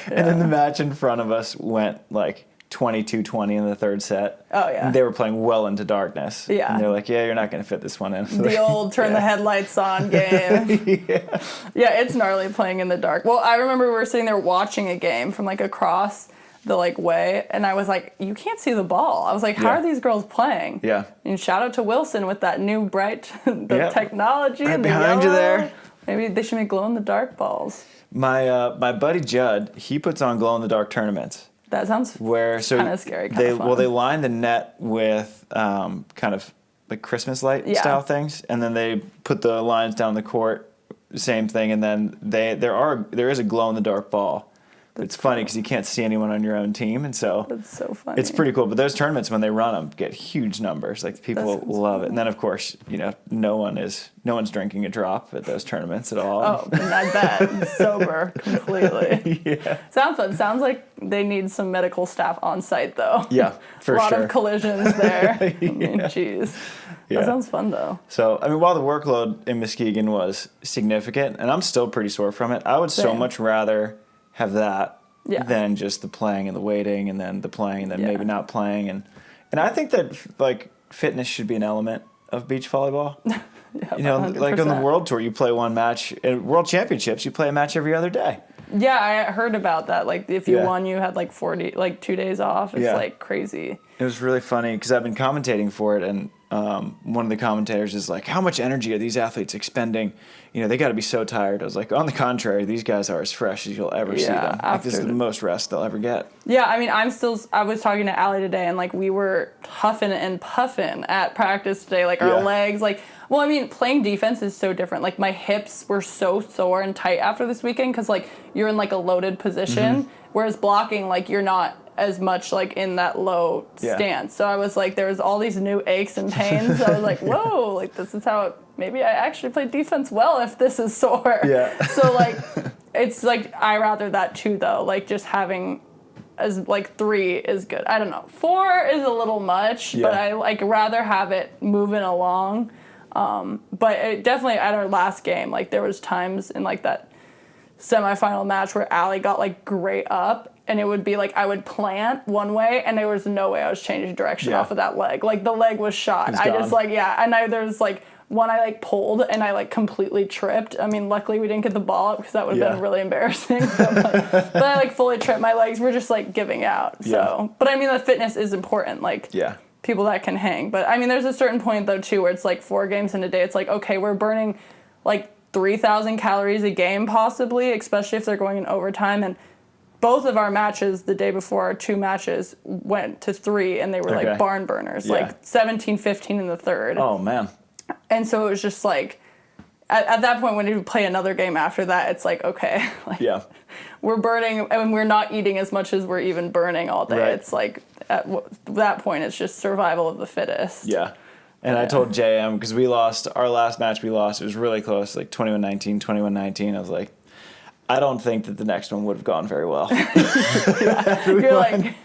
And then the match in front of us went 22-20 in the third set. Oh, yeah. And they were playing well into darkness. Yeah. And they're like, yeah, you're not going to fit this one in. The old turn the headlights on game. Yeah, it's gnarly playing in the dark. Well, I remember we were sitting there watching a game from across the way, and I was like, you can't see the ball. I was like, how are these girls playing? Yeah. And shout out to Wilson with that new bright technology right and the behind yellow. You there. Maybe they should make glow in the dark balls. My buddy Judd, he puts on glow in the dark tournaments. That sounds kind of scary. They line the net with kind of Christmas light style things, and then they put the lines down the court, same thing, and then there is a glow in the dark ball. It's funny because you can't see anyone on your own team, and so that's so funny. It's pretty cool. But those tournaments, when they run them, get huge numbers. People love it. And then, of course, no one's drinking a drop at those tournaments at all. Oh, I bet. Sober completely. Yeah. Sounds fun. Sounds like they need some medical staff on site, though. Yeah, for sure. A lot of collisions there. I mean, jeez. Yeah. That sounds fun, though. So, I mean, while the workload in Muskegon was significant, and I'm still pretty sore from it, I would so much rather have that than just the playing and the waiting and then the playing and then maybe not playing. And I think that, fitness should be an element of beach volleyball. Yeah, 100%. On the World Tour, you play one match. In World Championships, you play a match every other day. Yeah, I heard about that. If you won, you had 2 days off. It's crazy. It was really funny because I've been commentating for it, and one of the commentators is like, how much energy are these athletes expending? They got to be so tired. I was like, on the contrary, these guys are as fresh as you'll ever see them. This is the most rest they'll ever get. Yeah, I mean, I was talking to Allie today, and we were huffing and puffing at practice today. Our legs, well, I mean, playing defense is so different. My hips were so sore and tight after this weekend because, you're in, a loaded position. Mm-hmm. Whereas blocking, you're not as much like in that low stance. So I was like, there was all these new aches and pains. I was like, whoa, like this is how maybe I actually play defense well if this is sore. Yeah. So like, it's like, I rather that too though. Like just having as like 3 is good. I don't know. 4 is a little much, but I like rather have it moving along. But it definitely at our last game, like there was times in like that semifinal match where Allie got like great up, and it would be like I would plant one way and there was no way I was changing direction off of that leg. Like the leg was shot. I just like and there's like one I like pulled and I like completely tripped. I mean, luckily we didn't get the ball up because that would have been really embarrassing. But I like fully tripped. My legs were just like giving out. So, but I mean the fitness is important. Like people that can hang. But I mean there's a certain point though too where it's like 4 games in a day. It's like okay, we're burning like 3,000 calories a game possibly, especially if they're going in overtime. And both of our matches the day before, our 2 matches, went to 3, and they were like barn burners, like 17-15 in the third. Oh, man. And so it was just like, at that point when you play another game after that, it's like, okay, like, we're burning, and we're not eating as much as we're even burning all day. Right. It's like, at that point, it's just survival of the fittest. Yeah. And I told JM, because we lost, our last match we lost, it was really close, like 21-19, 21-19. I was like, I don't think that the next one would have gone very well. You're like,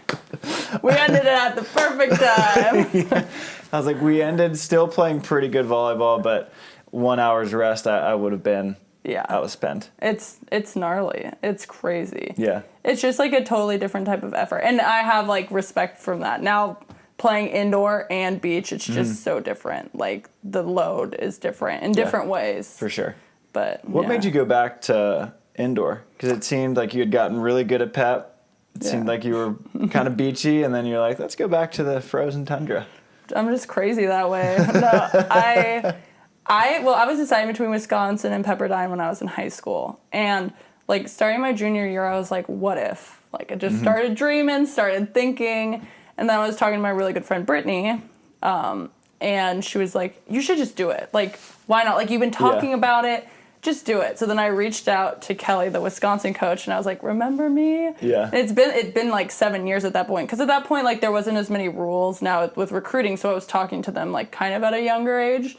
we ended it at the perfect time. I was like, we ended still playing pretty good volleyball, but 1 hour's rest, I would have been, I was spent. It's gnarly. It's crazy. Yeah. It's just like a totally different type of effort. And I have like respect from that. Now, playing indoor and beach, it's just so different. Like the load is different in different ways. For sure. But what made you go back to indoor? Because it seemed like you had gotten really good at Pep. It seemed like you were kind of beachy, and then you're like, let's go back to the frozen tundra. I'm just crazy that way. No, I was deciding between Wisconsin and Pepperdine when I was in high school. And like starting my junior year, I was like, what if? Like I just started dreaming, started thinking. And then I was talking to my really good friend, Brittany, and she was like, you should just do it. Like, why not? Like, you've been talking about it. Just do it. So then I reached out to Kelly, the Wisconsin coach, and I was like, remember me? Yeah. And it'd been like 7 years at that point. Because at that point, like, there wasn't as many rules now with recruiting, so I was talking to them, like, kind of at a younger age.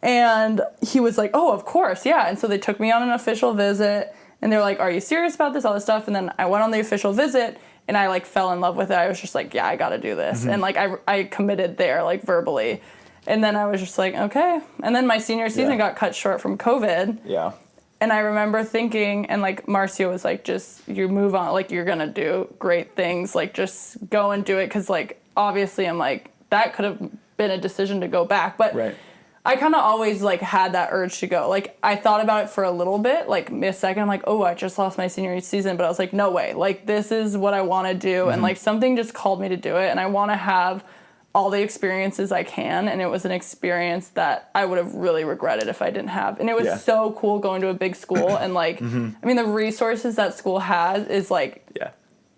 And he was like, oh, of course, yeah. And so they took me on an official visit, and they were like, are you serious about this, all this stuff? And then I went on the official visit, and I, like, fell in love with it. I was just like, yeah, I got to do this. And, like, I committed there, like, verbally. And then I was just like, okay. And then my senior season got cut short from COVID. Yeah. And I remember thinking, and, like, Marcio was like, just, you move on. Like, you're going to do great things. Like, just go and do it. Because, like, obviously I'm like, that could have been a decision to go back. But I kind of always, like, had that urge to go. Like, I thought about it for a little bit, like, a second. I'm like, oh, I just lost my senior season. But I was like, no way. Like, this is what I want to do. And, like, something just called me to do it. And I want to have all the experiences I can. And it was an experience that I would have really regretted if I didn't have. And it was so cool going to a big school. And, like, I mean, the resources that school has is, like,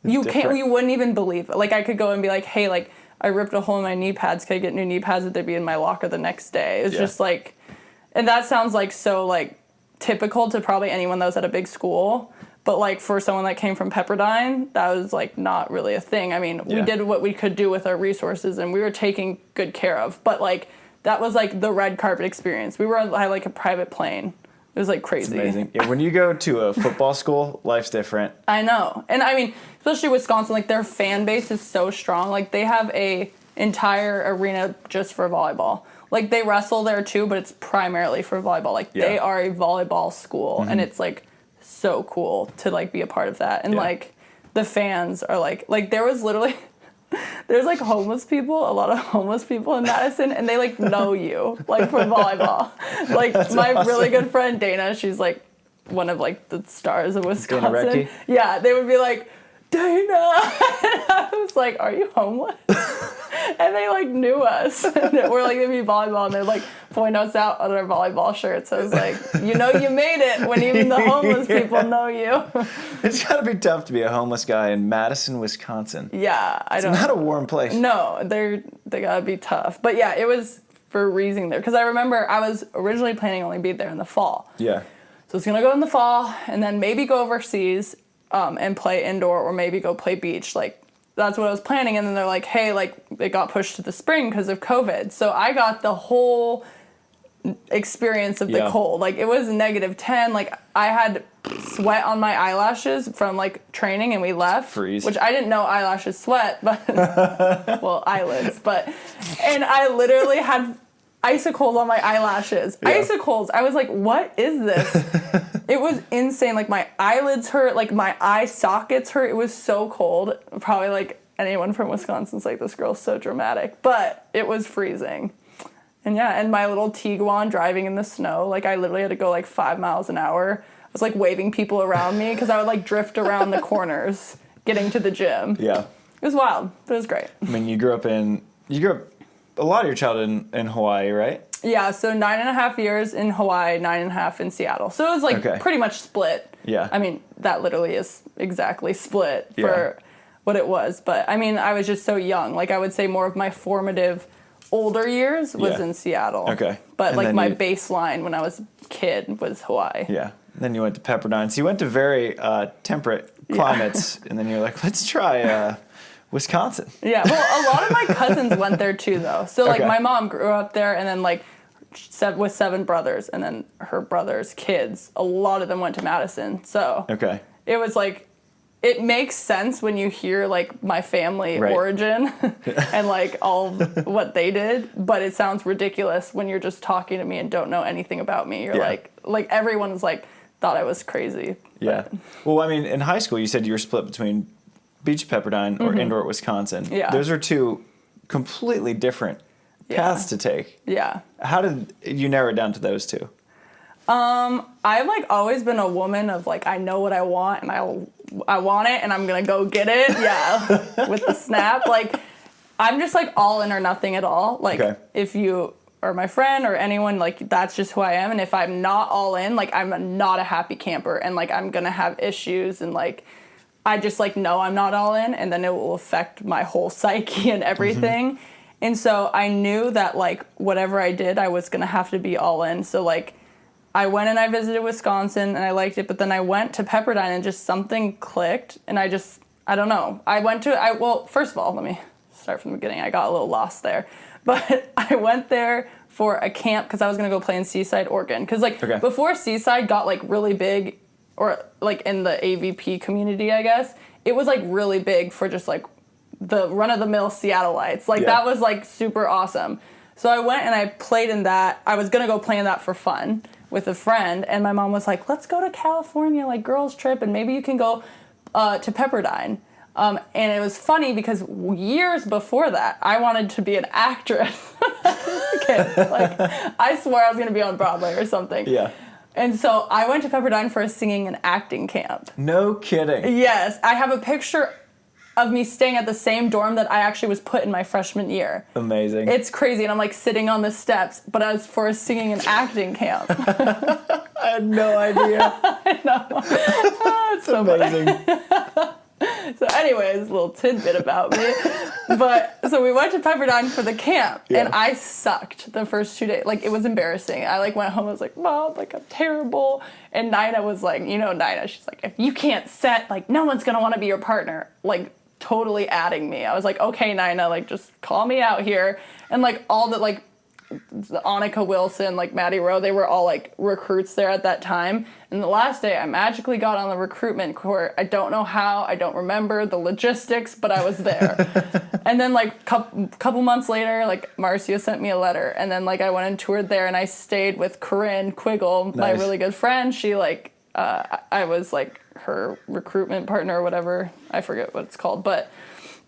you wouldn't even believe it. Like, I could go and be like, hey, like, I ripped a hole in my knee pads. Could I get new knee pads? Would they be in my locker the next day? It's just like, and that sounds like so like typical to probably anyone that was at a big school. But like for someone that came from Pepperdine, that was like not really a thing. I mean, we did what we could do with our resources and we were taken good care of. But like that was like the red carpet experience. We were on like a private plane. It was like crazy. It's amazing. Yeah, when you go to a football school, life's different. I know. And I mean, especially Wisconsin, like their fan base is so strong. Like they have a entire arena just for volleyball. Like they wrestle there too, but it's primarily for volleyball. Like they are a volleyball school and it's like so cool to like be a part of that. And like the fans are like there was literally there's like homeless people, a lot of homeless people in Madison, and they like know you like from volleyball. Like that's my awesome. Really good friend Deahna, she's like one of like the stars of Wisconsin. Yeah, they would be like, Deahna, and I was like, are you homeless? And they like knew us. And we're like gonna be volleyball, and they're like point us out on our volleyball shirts. So I was like, you know, you made it when even the homeless people know you. It's gotta be tough to be a homeless guy in Madison, Wisconsin. Yeah, it's not a warm place. No, they gotta be tough. But yeah, it was for a reason there because I remember I was originally planning only be there in the fall. Yeah. So I was gonna go in the fall and then maybe go overseas and play indoor or maybe go play beach. Like that's what I was planning. And then they're like, hey, like, it got pushed to the spring because of COVID. So I got the whole experience of the cold. Like, it was -10. Like, I had sweat on my eyelashes from, like, training, and we left. Freeze. Which I didn't know eyelashes sweat, but, well, eyelids. But, and I literally had icicles on my eyelashes. Yeah. Icicles. I was like, what is this? It was insane. Like, my eyelids hurt. Like, my eye sockets hurt. It was so cold. Probably, like, anyone from Wisconsin's like, this girl's so dramatic. But it was freezing. And, yeah, and my little Tiguan driving in the snow. Like, I literally had to go, like, 5 miles an hour. I was, like, waving people around me because I would, like, drift around the corners getting to the gym. Yeah. It was wild, but it was great. I mean, you grew up a lot of your childhood in Hawaii, right? Yeah, so 9.5 years in Hawaii, 9.5 in Seattle. So it was like pretty much split. Yeah. I mean, that literally is exactly split for what it was. But I mean, I was just so young. Like, I would say more of my formative older years was in Seattle. Okay. But like my baseline when I was a kid was Hawaii. Yeah. Then you went to Pepperdine. So you went to very temperate climates, and then you're like, let's try Wisconsin. Yeah, well, a lot of my cousins went there too, though. So, like, my mom grew up there, and then, like, with 7 brothers, and then her brother's kids, a lot of them went to Madison. So, it was, like, it makes sense when you hear, like, my family origin and, like, all what they did, but it sounds ridiculous when you're just talking to me and don't know anything about me. You're like, everyone's, like, thought I was crazy. Yeah. But. Well, I mean, in high school, you said you were split between Beach Pepperdine or indoor Wisconsin. Yeah. Those are 2 completely different paths to take. Yeah. How did you narrow it down to those 2? I've, like, always been a woman of, like, I know what I want, and I want it, and I'm gonna go get it. Yeah. With the snap. Like, I'm just, like, all in or nothing at all. Like, if you are my friend or anyone, like, that's just who I am. And if I'm not all in, like, I'm not a happy camper, and, like, I'm gonna have issues, and, like, I just, like, know I'm not all in, and then it will affect my whole psyche and everything. Mm-hmm. And so I knew that, like, whatever I did, I was going to have to be all in. So, like, I went and I visited Wisconsin, and I liked it. But then I went to Pepperdine, and just something clicked. And I don't know. Well, first of all, let me start from the beginning. I got a little lost there. But I went there for a camp because I was going to go play in Seaside, Oregon. Because, like, before Seaside got, like, really big, or, like, in the AVP community, I guess, it was, like, really big for just, like, the run-of-the-mill Seattleites. Like, that was, like, super awesome. So I went and I played in that. I was going to go play in that for fun with a friend, and my mom was like, let's go to California, like, girls trip, and maybe you can go to Pepperdine. And it was funny because years before that, I wanted to be an actress. Like, I swore I was going to be on Broadway or something. Yeah. And so I went to Pepperdine for a singing and acting camp. No kidding. Yes. I have a picture of me staying at the same dorm that I actually was put in my freshman year. Amazing. It's crazy. And I'm, like, sitting on the steps, but I was for a singing and acting camp. I had no idea. I know. It's so amazing. So anyways, a little tidbit about me. But so we went to Pepperdine for the camp, and I sucked the first 2 days. Like, it was embarrassing. I, like, went home, I was like, Mom, like, I'm terrible. And Nina was like, you know Nina, she's like, if you can't set, like, no one's going to want to be your partner. Like, totally adding me. I was like, okay, Nina, like, just call me out here. And, like, all the, like, Annika Wilson, like, Maddie Rowe, they were all, like, recruits there at that time. And the last day, I magically got on the recruitment court. I don't know how. I don't remember the logistics, but I was there. And then, like, couple months later, like, Marcia sent me a letter. And then, like, I went and toured there, and I stayed with Corinne Quiggle, my really good friend. She, like, I was, like, her recruitment partner or whatever. I forget what it's called. But,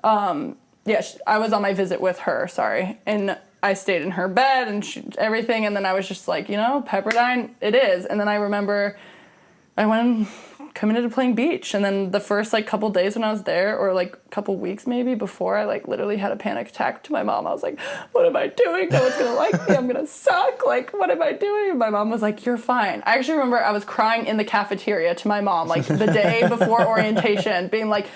yeah, I was on my visit with her, sorry. And I stayed in her bed and everything, and then I was just like, you know, Pepperdine, it is. And then I remember I went and committed to playing beach, and then the first, like, couple days when I was there, or, like, couple weeks maybe before, I, like, literally had a panic attack to my mom. I was like, what am I doing? No one's gonna like me. I'm gonna suck. Like, what am I doing? And my mom was like, you're fine. I actually remember I was crying in the cafeteria to my mom, like, the day before orientation, being like,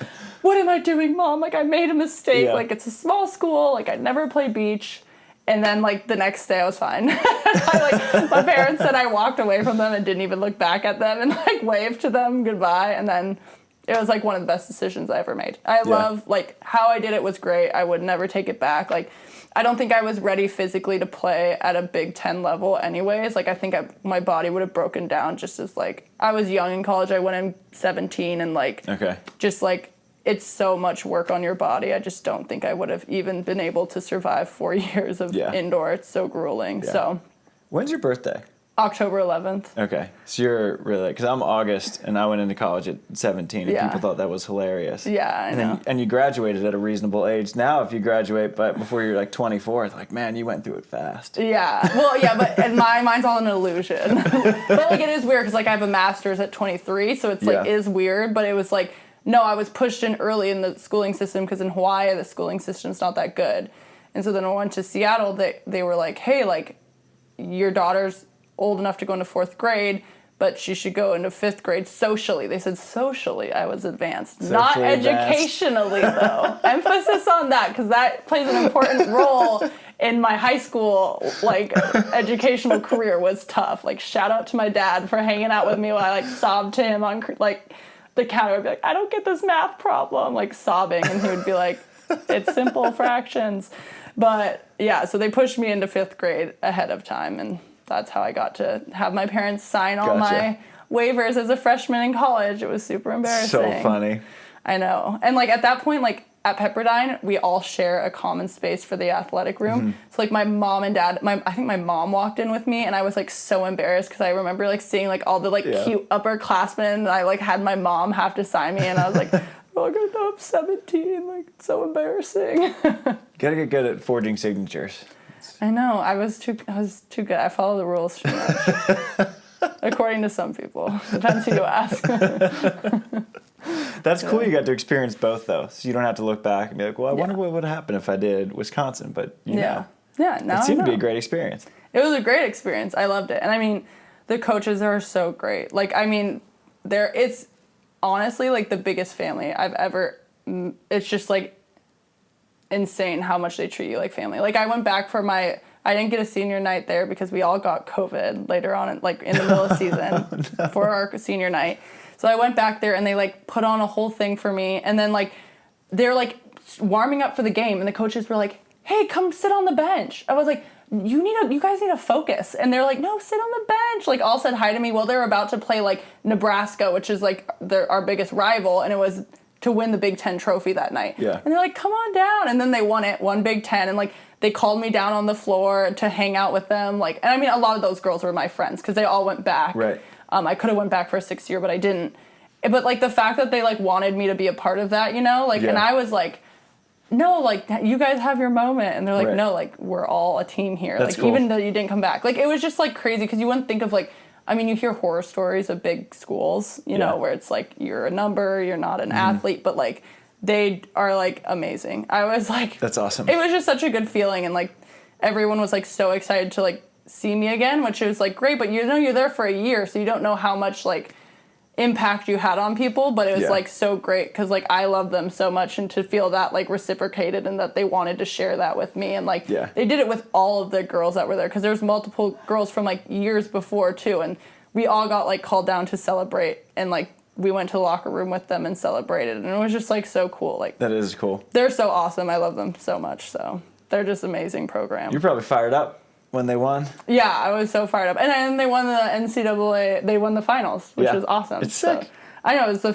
what am I doing, Mom? Like, I made a mistake. Yeah. Like, it's a small school. Like, I'd never played beach. And then, like, the next day I was fine. My parents said I walked away from them and didn't even look back at them and, like, waved to them goodbye. And then it was like one of the best decisions I ever made. I love, like, how I did it was great. I would never take it back. Like, I don't think I was ready physically to play at a Big Ten level anyways. Like, I think my body would have broken down just as, like, I was young in college. I went in 17 and, like, just, like, it's so much work on your body. I just don't think I would have even been able to survive 4 years of indoor. It's so grueling. So, when's your birthday? October 11th. Okay. So you're really, because I'm August, and I went into college at 17, and people thought that was hilarious. Yeah, I know. And you graduated at a reasonable age. Now, if you graduate but before you're like 24, it's like, man, you went through it fast. Yeah. Well, yeah, but and mine's all an illusion. But, like, it is weird because, like, I have a master's at 23, so it's, like, is weird, but it was, like, no, I was pushed in early in the schooling system because in Hawaii, the schooling system's not that good. And so then when I went to Seattle, they were like, hey, like, your daughter's old enough to go into 4th grade, but she should go into 5th grade socially. They said socially I was advanced. Socially not educationally, though. Emphasis on that, because that plays an important role in my high school, like, educational career was tough. Like, shout out to my dad for hanging out with me while I, like, sobbed to him on, like, the counter. I'd be like, I don't get this math problem, like, sobbing, and he would be like, it's simple fractions. But, yeah, so they pushed me into 5th grade ahead of time, and that's how I got to have my parents sign all my waivers as a freshman in college. It was super embarrassing. So funny. I know. And, like, at that point, like, at Pepperdine, we all share a common space for the athletic room. So, like, my mom and dad, I think my mom walked in with me, and I was, like, so embarrassed because I remember, like, seeing, like, all the, like, cute upperclassmen, and I, like, had my mom have to sign me, and I was like, oh, I'm 17, like, it's so embarrassing. Gotta get good at forging signatures. I know. I was too good. I follow the rules too much. According to some people. Depends who you ask. That's cool you got to experience both, though. So you don't have to look back and be like, well, I wonder what would happen if I did Wisconsin. But, you know. Yeah, now it seemed to be a great experience. It was a great experience. I loved it. And, I mean, the coaches are so great. Like, I mean, it's honestly, like, the biggest family I've ever... It's just, like, insane how much they treat you like family. Like, I went back for I didn't get a senior night there because we all got COVID later on, like, in the middle of season for our senior night. So I went back there and they, like, put on a whole thing for me. And then, like, they're, like, warming up for the game. And the coaches were like, hey, come sit on the bench. I was like, you guys need to focus. And they're like, no, sit on the bench. Like, all said hi to me while they're about to play, like, Nebraska, which is, like, our biggest rival. And it was to win the Big Ten trophy that night. Yeah. And they're like, come on down. And then they won Big Ten. And, like, they called me down on the floor to hang out with them. Like, and I mean, a lot of those girls were my friends because they all went back. Right. I could have went back for a 6th year, but I didn't. But, like, the fact that they, like, wanted me to be a part of that, you know? Like, and I was like, no, like, you guys have your moment. And they're like, no, like, we're all a team here. That's like, cool. Even though you didn't come back. Like, it was just, like, crazy because you wouldn't think of, like, I mean, you hear horror stories of big schools, you know, where it's, like, you're a number, you're not an athlete, but, like, they are, like, amazing. I was, like... That's awesome. It was just such a good feeling, and, like, everyone was, like, so excited to, like, see me again, which was, like, great, but you know you're there for a year, so you don't know how much, like, impact you had on people, but it was, like, so great, because, like, I love them so much, and to feel that, like, reciprocated, and that they wanted to share that with me, and, like, they did it with all of the girls that were there, because there was multiple girls from, like, years before, too, and we all got, like, called down to celebrate, and, like, we went to the locker room with them and celebrated, and it was just, like, so cool. Like, that is cool. They're so awesome. I love them so much, so they're just amazing program. You're probably fired up when they won. Yeah, I was so fired up. And then they won the NCAA, they won the finals, which was awesome. It's sick. I know, it was the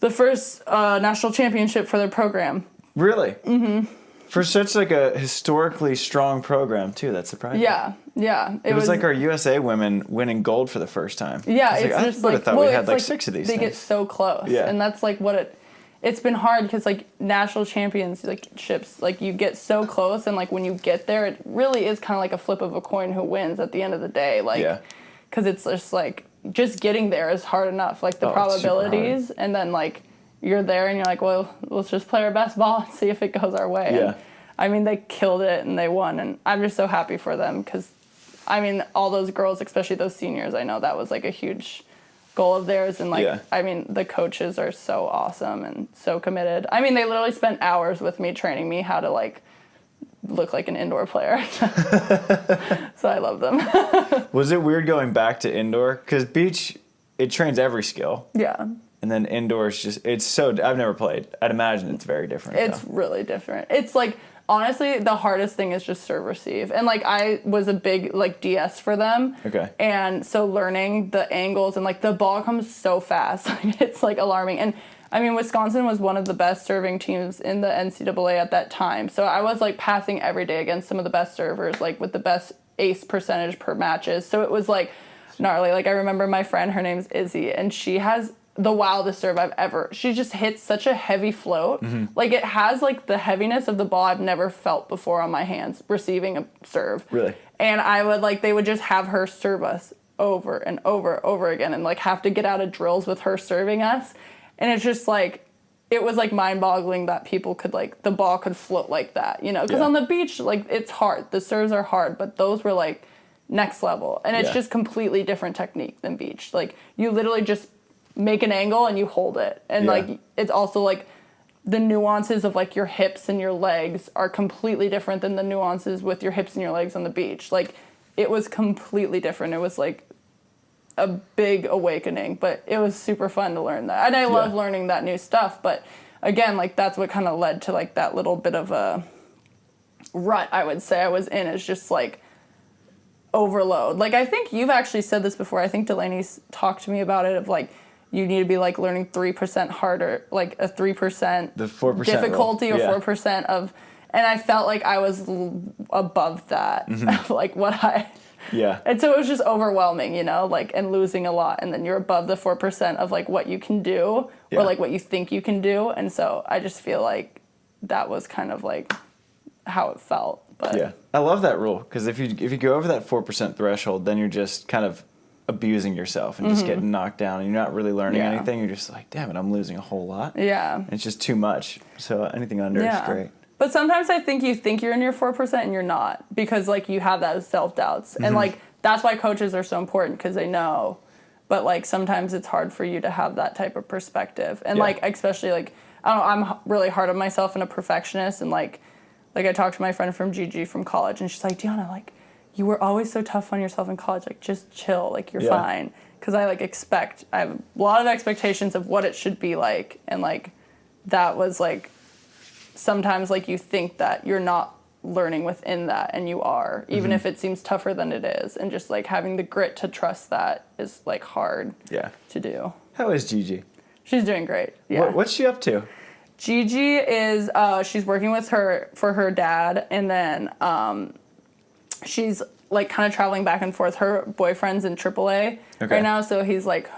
first national championship for their program. Really? Mm-hmm. For such, like, a historically strong program, too. That's surprising. Yeah. It was like our USA women winning gold for the first time. Yeah, it's like, just I would have thought we had, like, 6 of these They get so close. Yeah. And that's, like, it's been hard because, like, national champions, like, ships, like, you get so close, and, like, when you get there, it really is kind of like a flip of a coin who wins at the end of the day. Like, because it's just, like, just getting there is hard enough. Like, the probabilities, and then, like, you're there and you're like, well, let's just play our best ball and see if it goes our way. Yeah. And, I mean, they killed it and they won, and I'm just so happy for them because, I mean, all those girls, especially those seniors, I know that was, like, a huge goal of theirs, and, like, I mean, the coaches are so awesome and so committed. I mean, they literally spent hours with me training me how to, like, look like an indoor player. So I love them. Was it weird going back to indoor? Because beach, it trains every skill. Yeah. And then indoors, I've never played. I'd imagine it's very different. It's really different. It's like, honestly, the hardest thing is just serve receive. And like, I was a big like DS for them. Okay. And so learning the angles and like the ball comes so fast. It's like alarming. And I mean, Wisconsin was one of the best serving teams in the NCAA at that time. So I was like passing every day against some of the best servers, like with the best ace percentage per matches. So it was like gnarly. Like I remember my friend, her name's Izzy, and she has the wildest serve I've ever. She just hits such a heavy float. Mm-hmm. Like it has like the heaviness of the ball I've never felt before on my hands receiving a serve. Really? And they would just have her serve us over and over again and like have to get out of drills with her serving us. And it's just like, it was like mind-boggling that people could like, the ball could float like that, you know? Because on the beach, like it's hard. The serves are hard, but those were like next level. And it's just completely different technique than beach. Like you literally just make an angle and you hold it. And like, it's also like the nuances of like your hips and your legs are completely different than the nuances with your hips and your legs on the beach. Like it was completely different. It was like a big awakening, but it was super fun to learn that. And I love learning that new stuff. But again, like that's what kind of led to like that little bit of a rut I would say I was in, is just like overload. Like I think you've actually said this before. I think Delaney's talked to me about it, of like you need to be like learning 3% harder, like a 3% the 4% difficulty roll. Or 4% of, and I felt like I was above that, of like what I. Yeah. And so it was just overwhelming, you know, like, and losing a lot. And then you're above the 4% of like what you can do or like what you think you can do. And so I just feel like that was kind of like how it felt. But yeah, I love that rule, because if you go over that 4% threshold, then you're just kind of abusing yourself and just getting knocked down, and you're not really learning anything. You're just like, damn it, I'm losing a whole lot. Yeah. And it's just too much. So anything under is great. But sometimes I think you think you're in your 4% and you're not, because like you have those self-doubts. And like that's why coaches are so important, because they know. But like sometimes it's hard for you to have that type of perspective. And like especially like, I don't know, I'm really hard on myself and a perfectionist. And like I talked to my friend from GG from college, and she's like, Deahna, like you were always so tough on yourself in college. Like just chill, like you're fine. Because I have a lot of expectations of what it should be like. And like that was like, sometimes like you think that you're not learning within that, and you are, even if it seems tougher than it is. And just like having the grit to trust that is like hard to do. How is Gigi? She's doing great. Yeah. What's she up to? Gigi is she's working with her dad, and then she's like kind of traveling back and forth. Her boyfriend's in AAA right now, so he's like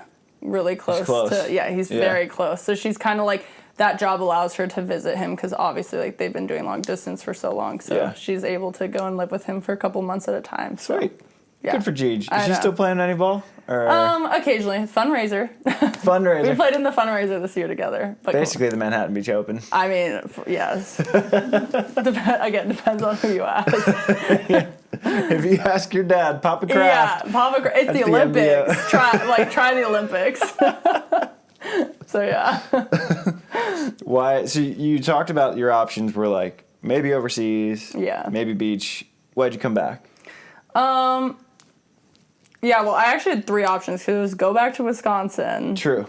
really close. to he's very close. So she's kind of like, that job allows her to visit him, because obviously like they've been doing long distance for so long. So she's able to go and live with him for a couple months at a time. So, sweet. Yeah. Good for Gigi. Is she still playing any ball? Or? Occasionally. Fundraiser. Fundraiser. We played in the fundraiser this year together. But basically the Manhattan Beach Open. I mean, yes. Again, depends on who you ask. If you ask your dad, Papa Kraft. Yeah, Papa Kraft. It's the Olympics. Try the Olympics. So yeah. Why? So you talked about your options were like maybe overseas, maybe beach. Why'd you come back? Yeah, well, I actually had 3 options, because it was go back to Wisconsin. True.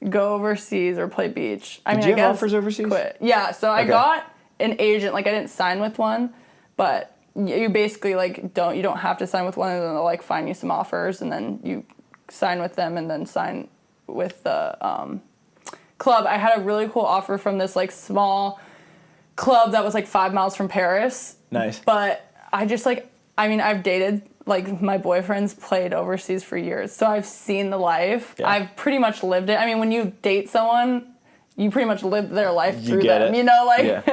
Go overseas or play beach. Did you have offers overseas? Quit. Yeah, so I got an agent. Like I didn't sign with one, but you basically like you don't have to sign with one, and then they'll like find you some offers, and then you sign with them, and then sign with the club. I had a really cool offer from this like small club that was like 5 miles from Paris. Nice. But I just like, I mean, I've dated, like my boyfriend's played overseas for years, so I've seen the life. I've pretty much lived it. I mean, when you date someone, you pretty much live their life through them, you know, like,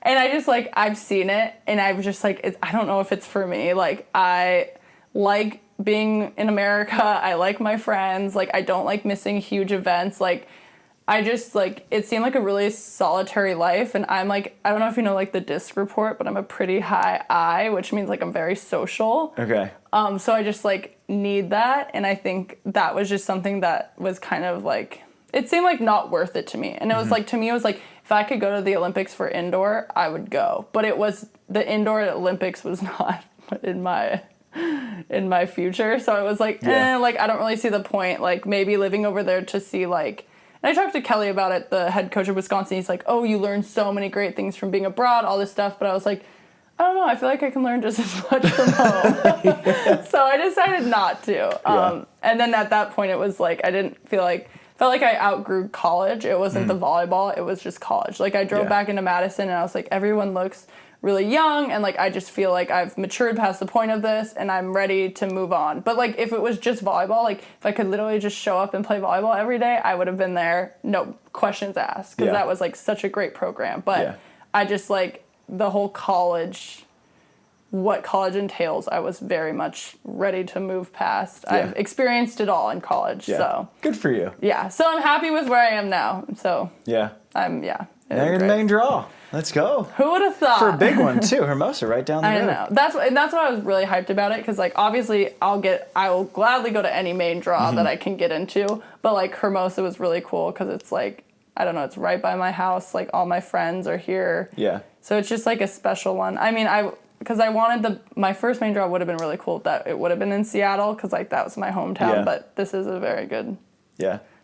and I just like, I've seen it, and I've just like, I don't know if it's for me. Like I like being in America. I like my friends. Like I don't like missing huge events. Like I just like, it seemed like a really solitary life, and I'm like, I don't know if you know like the DISC report, but I'm a pretty high I, which means like I'm very social. Okay. So I just like need that, and I think that was just something that was kind of like, it seemed like not worth it to me. And it was like, to me it was like, if I could go to the Olympics for indoor, I would go. But it was, the indoor Olympics was not in my future. So I was like, like I don't really see the point. Like maybe living over there to see like, I talked to Kelly about it, the head coach of Wisconsin. He's like, oh, you learn so many great things from being abroad, all this stuff. But I was like, I don't know. I feel like I can learn just as much from home. So I decided not to. And then at that point, it was like I didn't felt like I outgrew college. It wasn't the volleyball. It was just college. Like I drove back into Madison and I was like, everyone looks really young. And like I just feel like I've matured past the point of this and I'm ready to move on. But like if it was just volleyball, like if I could literally just show up and play volleyball every day, I would have been there. No questions asked. Because that was like such a great program. But I just like the whole college, what college entails, I was very much ready to move past. I've experienced it all in college, so. Good for you. Yeah, so I'm happy with where I am now, so. Yeah. Now you're the main draw. Let's go. Who would have thought? For a big one, too. Hermosa, right down the road. I know. That's why I was really hyped about it, because, like, obviously, I will gladly go to any main draw that I can get into, but, like, Hermosa was really cool, because it's, like, I don't know, it's right by my house, like, all my friends are here. Yeah. So it's just, like, a special one. I mean, because I wanted my first main draw would have been really cool if that it would have been in Seattle, because like that was my hometown, but this is a very good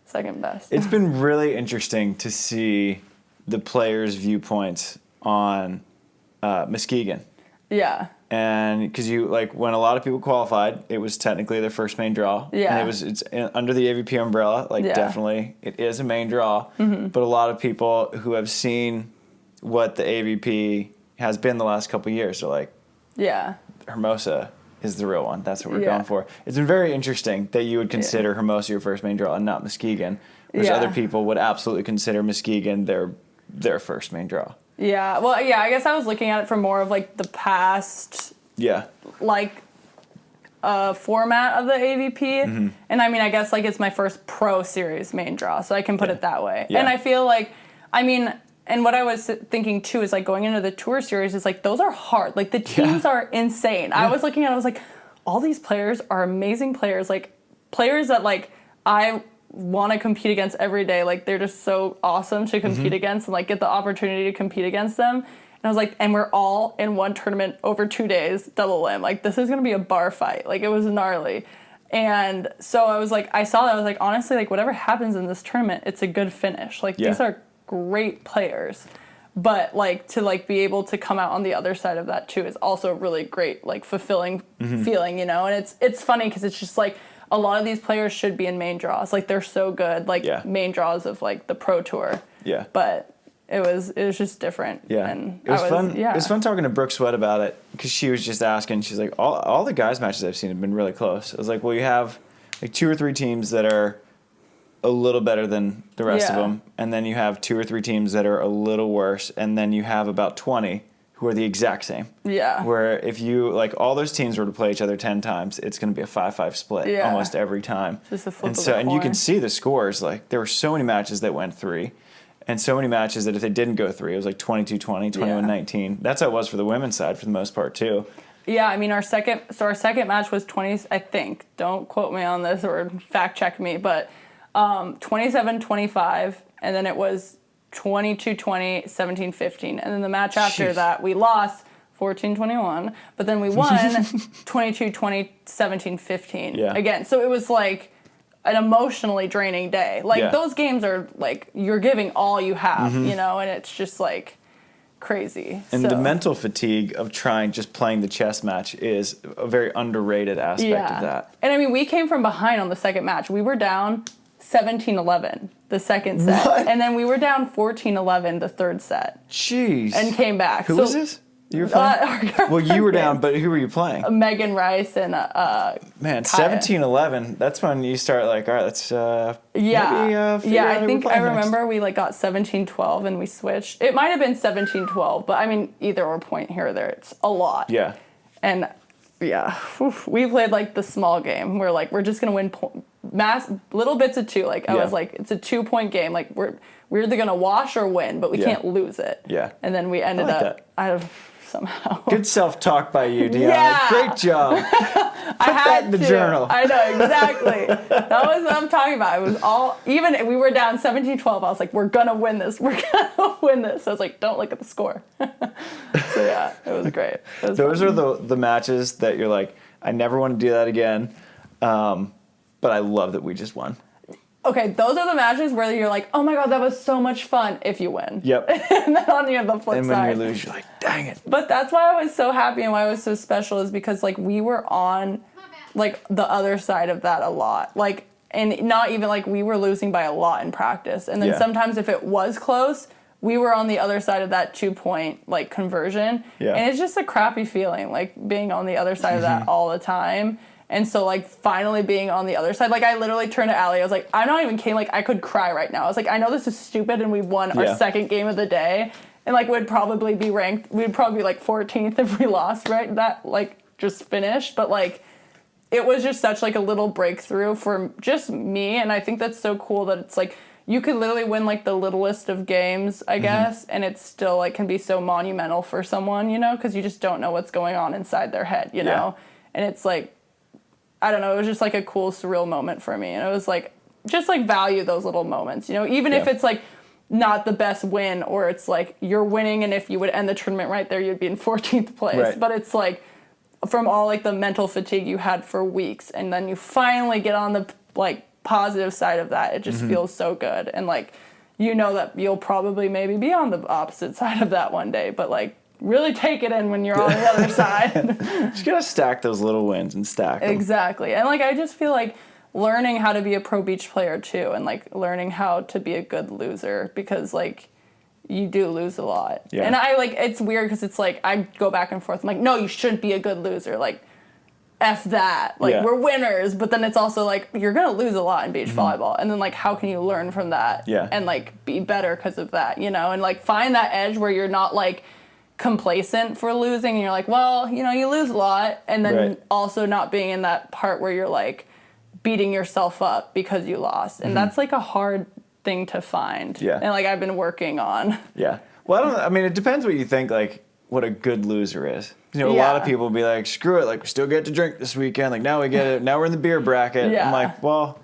second best. It's been really interesting to see the players' viewpoints on Muskegon. Yeah. And because when a lot of people qualified, it was technically their first main draw. Yeah. And it's under the AVP umbrella, definitely it is a main draw. Mm-hmm. But a lot of people who have seen what the AVP has been the last couple of years. So, like, Hermosa is the real one. That's what we're going for. It's been very interesting that you would consider Hermosa your first main draw and not Muskegon, whereas other people would absolutely consider Muskegon their first main draw. Yeah. Well, I guess I was looking at it from more of, like, the past, like, format of the AVP. Mm-hmm. And, I mean, I guess, like, it's my first Pro Series main draw, so I can put it that way. Yeah. And I feel like, I mean... And what I was thinking, too, is, like, going into the Tour Series is, like, those are hard. Like, the teams are insane. I was looking at it, I was like, all these players are amazing players. Like, players that, like, I want to compete against every day. Like, they're just so awesome to compete against and, like, get the opportunity to compete against them. And I was like, and we're all in one tournament over 2 days, double limb. Like, this is going to be a bar fight. Like, it was gnarly. And so I was like, I saw that. I was like, honestly, like, whatever happens in this tournament, it's a good finish. Like, these are great players, but like to like be able to come out on the other side of that too is also a really great, like, fulfilling feeling, you know. And it's funny because it's just like a lot of these players should be in main draws, like they're so good, like main draws of like the Pro Tour, but it was just different. And it was fun. It was fun talking to Brooke Sweat about it, because she was just asking, she's like, all the guys matches I've seen have been really close. I was like, well, you have like 2 or 3 teams that are a little better than the rest of them, and then you have 2 or 3 teams that are a little worse, and then you have about 20 who are the exact same. Yeah. Where if you, like, all those teams were to play each other 10 times, it's going to be a 5-5 split almost every time. Just a flip of the coin. And you can see the scores. Like, there were so many matches that went 3, and so many matches that if they didn't go 3, it was like 22-20, 21-19. That's how it was for the women's side for the most part too. Yeah, I mean, our second match was 20, I think. Don't quote me on this or fact check me, but 27-25, and then it was 22-20, 17-15. And then the match after that, we lost 14-21, but then we won 22-20, 17-15 again. So it was like an emotionally draining day. Like, those games are like, you're giving all you have, you know, and it's just like crazy. And the mental fatigue of playing the chess match is a very underrated aspect of that. And I mean, we came from behind on the second match. We were down 17-11 the second set. What? And then we were down 14-11 the third set. Jeez. And came back. Who was this? You were playing? Well, you were down, but who were you playing? Megan Rice and Man, 17-11, that's when you start like, all right, let's maybe I think I remember we like got 17-12 and we switched. It might have been 17-12, but I mean, either or point here or there, it's a lot. Yeah. And we played like the small game. We're like, we're just going to win little bits of 2. Like, I was like, it's a 2-point game. Like, we're either going to wash or win, but we can't lose it. Yeah. And then we ended up out of somehow. Good self-talk by you, Deahna. Yeah. Great job. Put that in the journal. I know, exactly. That was what I'm talking about. It was all, even if we were down 17-12, I was like, we're going to win this. We're going to win this. I was like, don't look at the score. So, yeah, it was great. It was Those fun. Are the matches that you're like, I never want to do that again. But I love that we just won. okay, those are the matches where you're like, oh my God, that was so much fun if you win. Yep. And then on the flip side. And when you lose, you're like, dang it. But that's why I was so happy and why it was so special is because, like, we were on, like, the other side of that a lot. Like, and not even, like, we were losing by a lot in practice. And then sometimes if it was close, we were on the other side of that 2-point, like, conversion. Yeah. And it's just a crappy feeling, like, being on the other side of that all the time. And so, like, finally being on the other side, like, I literally turned to Allie. I was like, I'm not even kidding. Like, I could cry right now. I was like, I know this is stupid, and we won our second game of the day. And, like, we'd probably be ranked, we'd probably be, like, 14th if we lost, right? That, like, just finished. But, like, it was just such, like, a little breakthrough for just me. And I think that's so cool that it's, like, you could literally win, like, the littlest of games, I guess, and it's still, like, can be so monumental for someone, you know, because you just don't know what's going on inside their head, you know? And it's, like, I don't know, it was just, like, a cool, surreal moment for me. And it was, like, just, like, value those little moments, you know? Even if it's, like, not the best win or it's, like, you're winning and if you would end the tournament right there, you'd be in 14th place. Right. But it's, like, from all, like, the mental fatigue you had for weeks and then you finally get on the, like, positive side of that. It just feels so good. And, like, you know that you'll probably maybe be on the opposite side of that one day. But, like, really take it in when you're on the other side. Just gotta stack those little wins and stack them. Exactly. And, like, I just feel like learning how to be a pro beach player, too, and, like, learning how to be a good loser because, like, you do lose a lot. Yeah. And I, like, it's weird because it's, like, I go back and forth. I'm like, no, you shouldn't be a good loser. Like, F that. Like, we're winners. But then it's also, like, you're going to lose a lot in beach volleyball. And then, like, how can you learn from that? Yeah. And, like, be better because of that, you know? And, like, find that edge where you're not, like, complacent for losing and you're like, well, you know, you lose a lot, and then also not being in that part where you're like beating yourself up because you lost, and that's like a hard thing to find. Yeah. And like I've been working on. Yeah. Well, I mean, it depends what you think, like what a good loser is. You know, a lot of people will be like, screw it, like we still get to drink this weekend, like now we get it, now we're in the beer bracket. I'm like, well,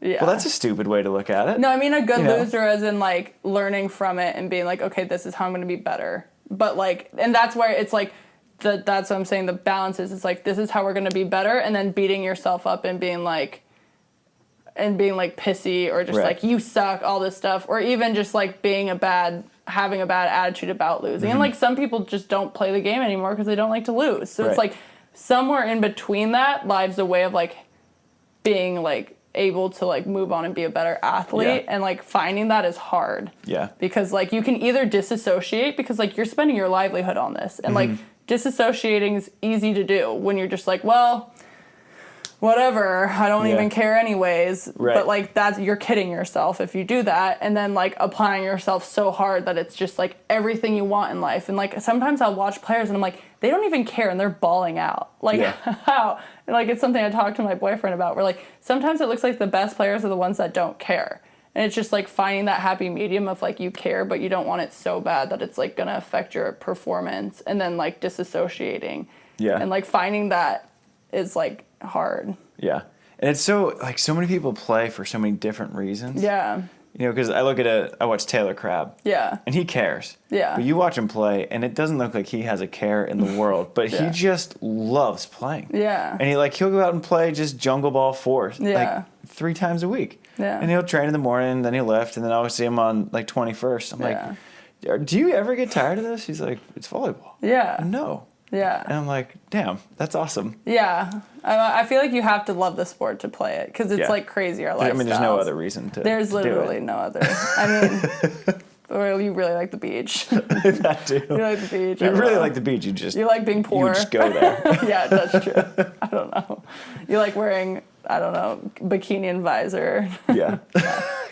that's a stupid way to look at it. No, I mean a good loser as in like learning from it and being like, okay, this is how I'm going to be better. But, like, and that's where it's, like, that's what I'm saying, the balance is, it's, like, this is how we're going to be better, and then beating yourself up and being, like, pissy, or just, like, you suck, all this stuff, or even just, like, having a bad attitude about losing. And, like, some people just don't play the game anymore because they don't like to lose. So it's, like, somewhere in between that lies a way of, like, being, like, able to like move on and be a better athlete, and like finding that is hard. Yeah. Because like you can either disassociate because like you're spending your livelihood on this, and like disassociating is easy to do when you're just like, well, whatever, I don't even care anyways. Right. But like you're kidding yourself if you do that, and then like applying yourself so hard that it's just like everything you want in life. And like sometimes I'll watch players and I'm like, they don't even care and they're bawling out. Like how? And, like it's something I talked to my boyfriend about where like sometimes it looks like the best players are the ones that don't care. And it's just like finding that happy medium of like you care but you don't want it so bad that it's like gonna affect your performance, and then like disassociating. Yeah. And like finding that is like hard. Yeah. And it's so like so many people play for so many different reasons. Yeah. You know, because I watch Taylor Crabb. Yeah. And he cares. Yeah. But you watch him play, and it doesn't look like he has a care in the world, but he just loves playing. Yeah. And he'll go out and play just jungle ball fours like 3 times a week. Yeah. And he'll train in the morning, then he'll lift, and then I'll see him on like 21st. I'm like, do you ever get tired of this? He's like, it's volleyball. Yeah. No. Yeah. And I'm like, damn, that's awesome. Yeah. I feel like you have to love the sport to play it because it's like crazy our lifestyles. I mean, there's no other reason to There's literally no other. I mean, or you really like the beach. That too. You like the beach. You really like the beach. You like being poor. You just go there. Yeah, that's true. I don't know. You like wearing, I don't know, bikini and visor. Yeah.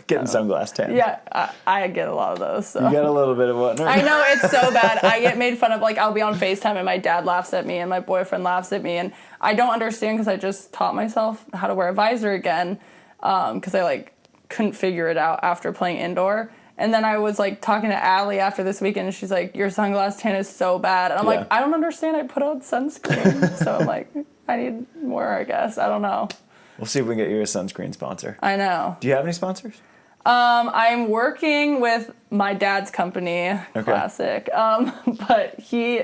Getting sunglass tan. Yeah, I get a lot of those. So. You got a little bit of what? I know, it's so bad. I get made fun of, like, I'll be on FaceTime and my dad laughs at me and my boyfriend laughs at me. And I don't understand because I just taught myself how to wear a visor again because I, like, couldn't figure it out after playing indoor. And then I was, like, talking to Allie after this weekend, and she's like, your sunglass tan is so bad. And I'm like, I don't understand. I put on sunscreen. So I'm like, I need more, I guess. I don't know. We'll see if we can get you a sunscreen sponsor. I know. Do you have any sponsors? I'm working with my dad's company, Classic, but he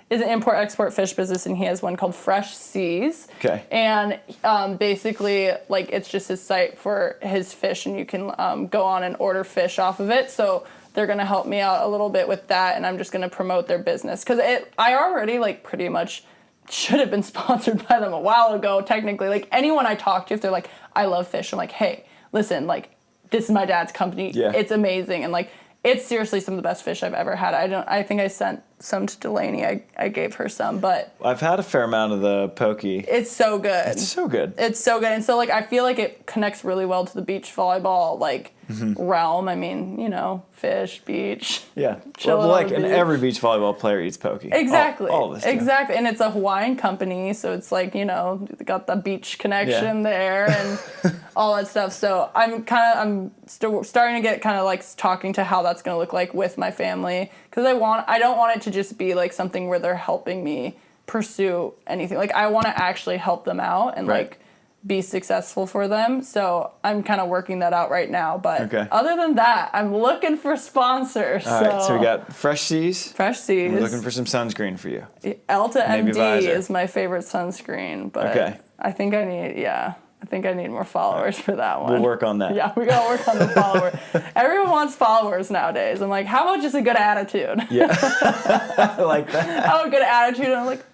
is an import-export fish business, and he has one called Fresh Seas. Okay. And basically, like, it's just his site for his fish, and you can go on and order fish off of it. So they're going to help me out a little bit with that, and I'm just going to promote their business. Because I already, like, pretty much should have been sponsored by them a while ago, technically. Like, anyone I talk to, if they're like, I love fish, I'm like, hey, listen, like, this is my dad's company. Yeah. It's amazing. And, like, it's seriously some of the best fish I've ever had. I think I sent some to Delaney. I gave her some, but I've had a fair amount of the pokey. It's so good. It's so good. It's so good. And so, like, I feel like it connects really well to the beach volleyball, like, realm. I mean, you know, fish, beach. Yeah. Well, like, and every beach volleyball player eats pokey. Exactly. All of us do. Exactly. And it's a Hawaiian company, so it's like, you know, got the beach connection there and all that stuff. So I'm still starting to get kind of like talking to how that's going to look like with my family, because I don't want it to just be like something where they're helping me pursue anything. Like, I want to actually help them out and like be successful for them. So I'm kind of working that out right now. But other than that, I'm looking for sponsors. All right, so we got Fresh Seas. Fresh Seas. We're looking for some sunscreen for you. Elta MD is my favorite sunscreen, but I think I need more followers for that one. We'll work on that. Yeah, we gotta work on the follower. Everyone wants followers nowadays. I'm like, how about just a good attitude? Yeah, I like that. I have a good attitude, and I'm like,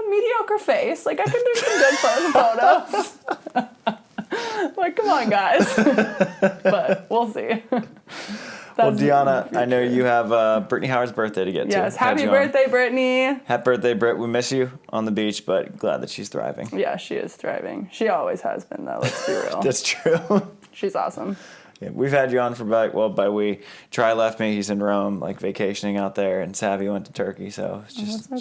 mediocre face. Like, I can do some good photos. Like, come on, guys. But we'll see. Well, Deahna, I know you have Brittany Howard's birthday to get to. Yes, happy birthday, Brittany. Happy birthday, Britt. We miss you on the beach, but glad that she's thriving. Yeah, she is thriving. She always has been, though. Let's be real. That's true. She's awesome. Yeah, we've had you on for by we. Tri left me. He's in Rome, like vacationing out there, and Savvy went to Turkey, so it's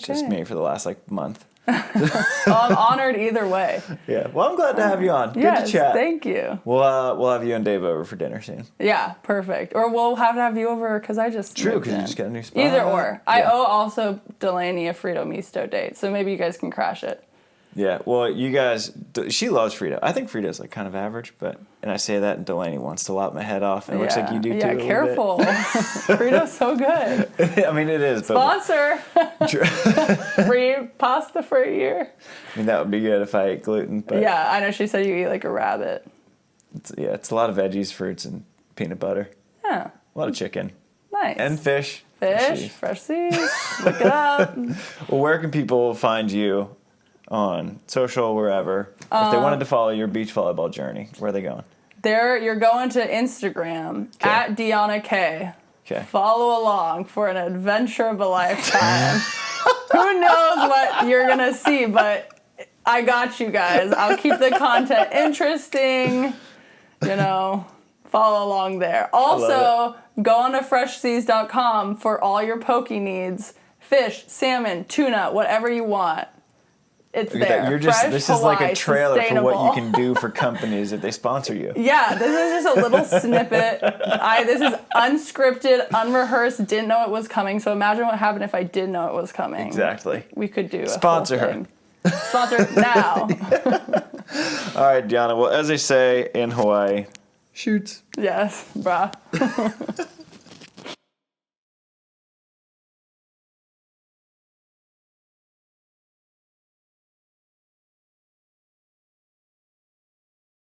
just me for the last like month. Well, I'm honored either way. Yeah. Well, I'm glad to have you on. Good to chat. Thank you. We'll have you and Dave over for dinner soon. Yeah, perfect. Or we'll have you over because I just because you just got a new spot. Either or. Yeah. I owe also Delaney a Frito Misto date, so maybe you guys can crash it. Yeah, well, you guys, she loves Frito. I think Frito's like kind of average, and I say that, and Delaney wants to lop my head off, and it looks like you do too. Yeah, careful. Frito's so good. I mean, it is. Sponsor. Free pasta for a year. I mean, that would be good if I ate gluten. But yeah, I know she said you eat like a rabbit. It's a lot of veggies, fruits, and peanut butter. Yeah. A lot of chicken. Nice. And fish. Fresh seas. Look it up. Well, where can people find you? On social, wherever. If they wanted to follow your beach volleyball journey, where are they going? You're going to Instagram at Deahna K. Okay. Follow along for an adventure of a lifetime. Who knows what you're gonna see, but I got you guys. I'll keep the content interesting. Follow along there. Also, go on to freshseas.com for all your poke needs. Fish, salmon, tuna, whatever you want. It's there. This is like a trailer for what you can do for companies if they sponsor you. Yeah, this is just a little snippet. This is unscripted, unrehearsed, didn't know it was coming. So imagine what happened if I did know it was coming. Exactly. We could do a sponsor whole thing. Sponsor now. All right, Deahna. Well, as they say in Hawaii, shoots. Yes, brah.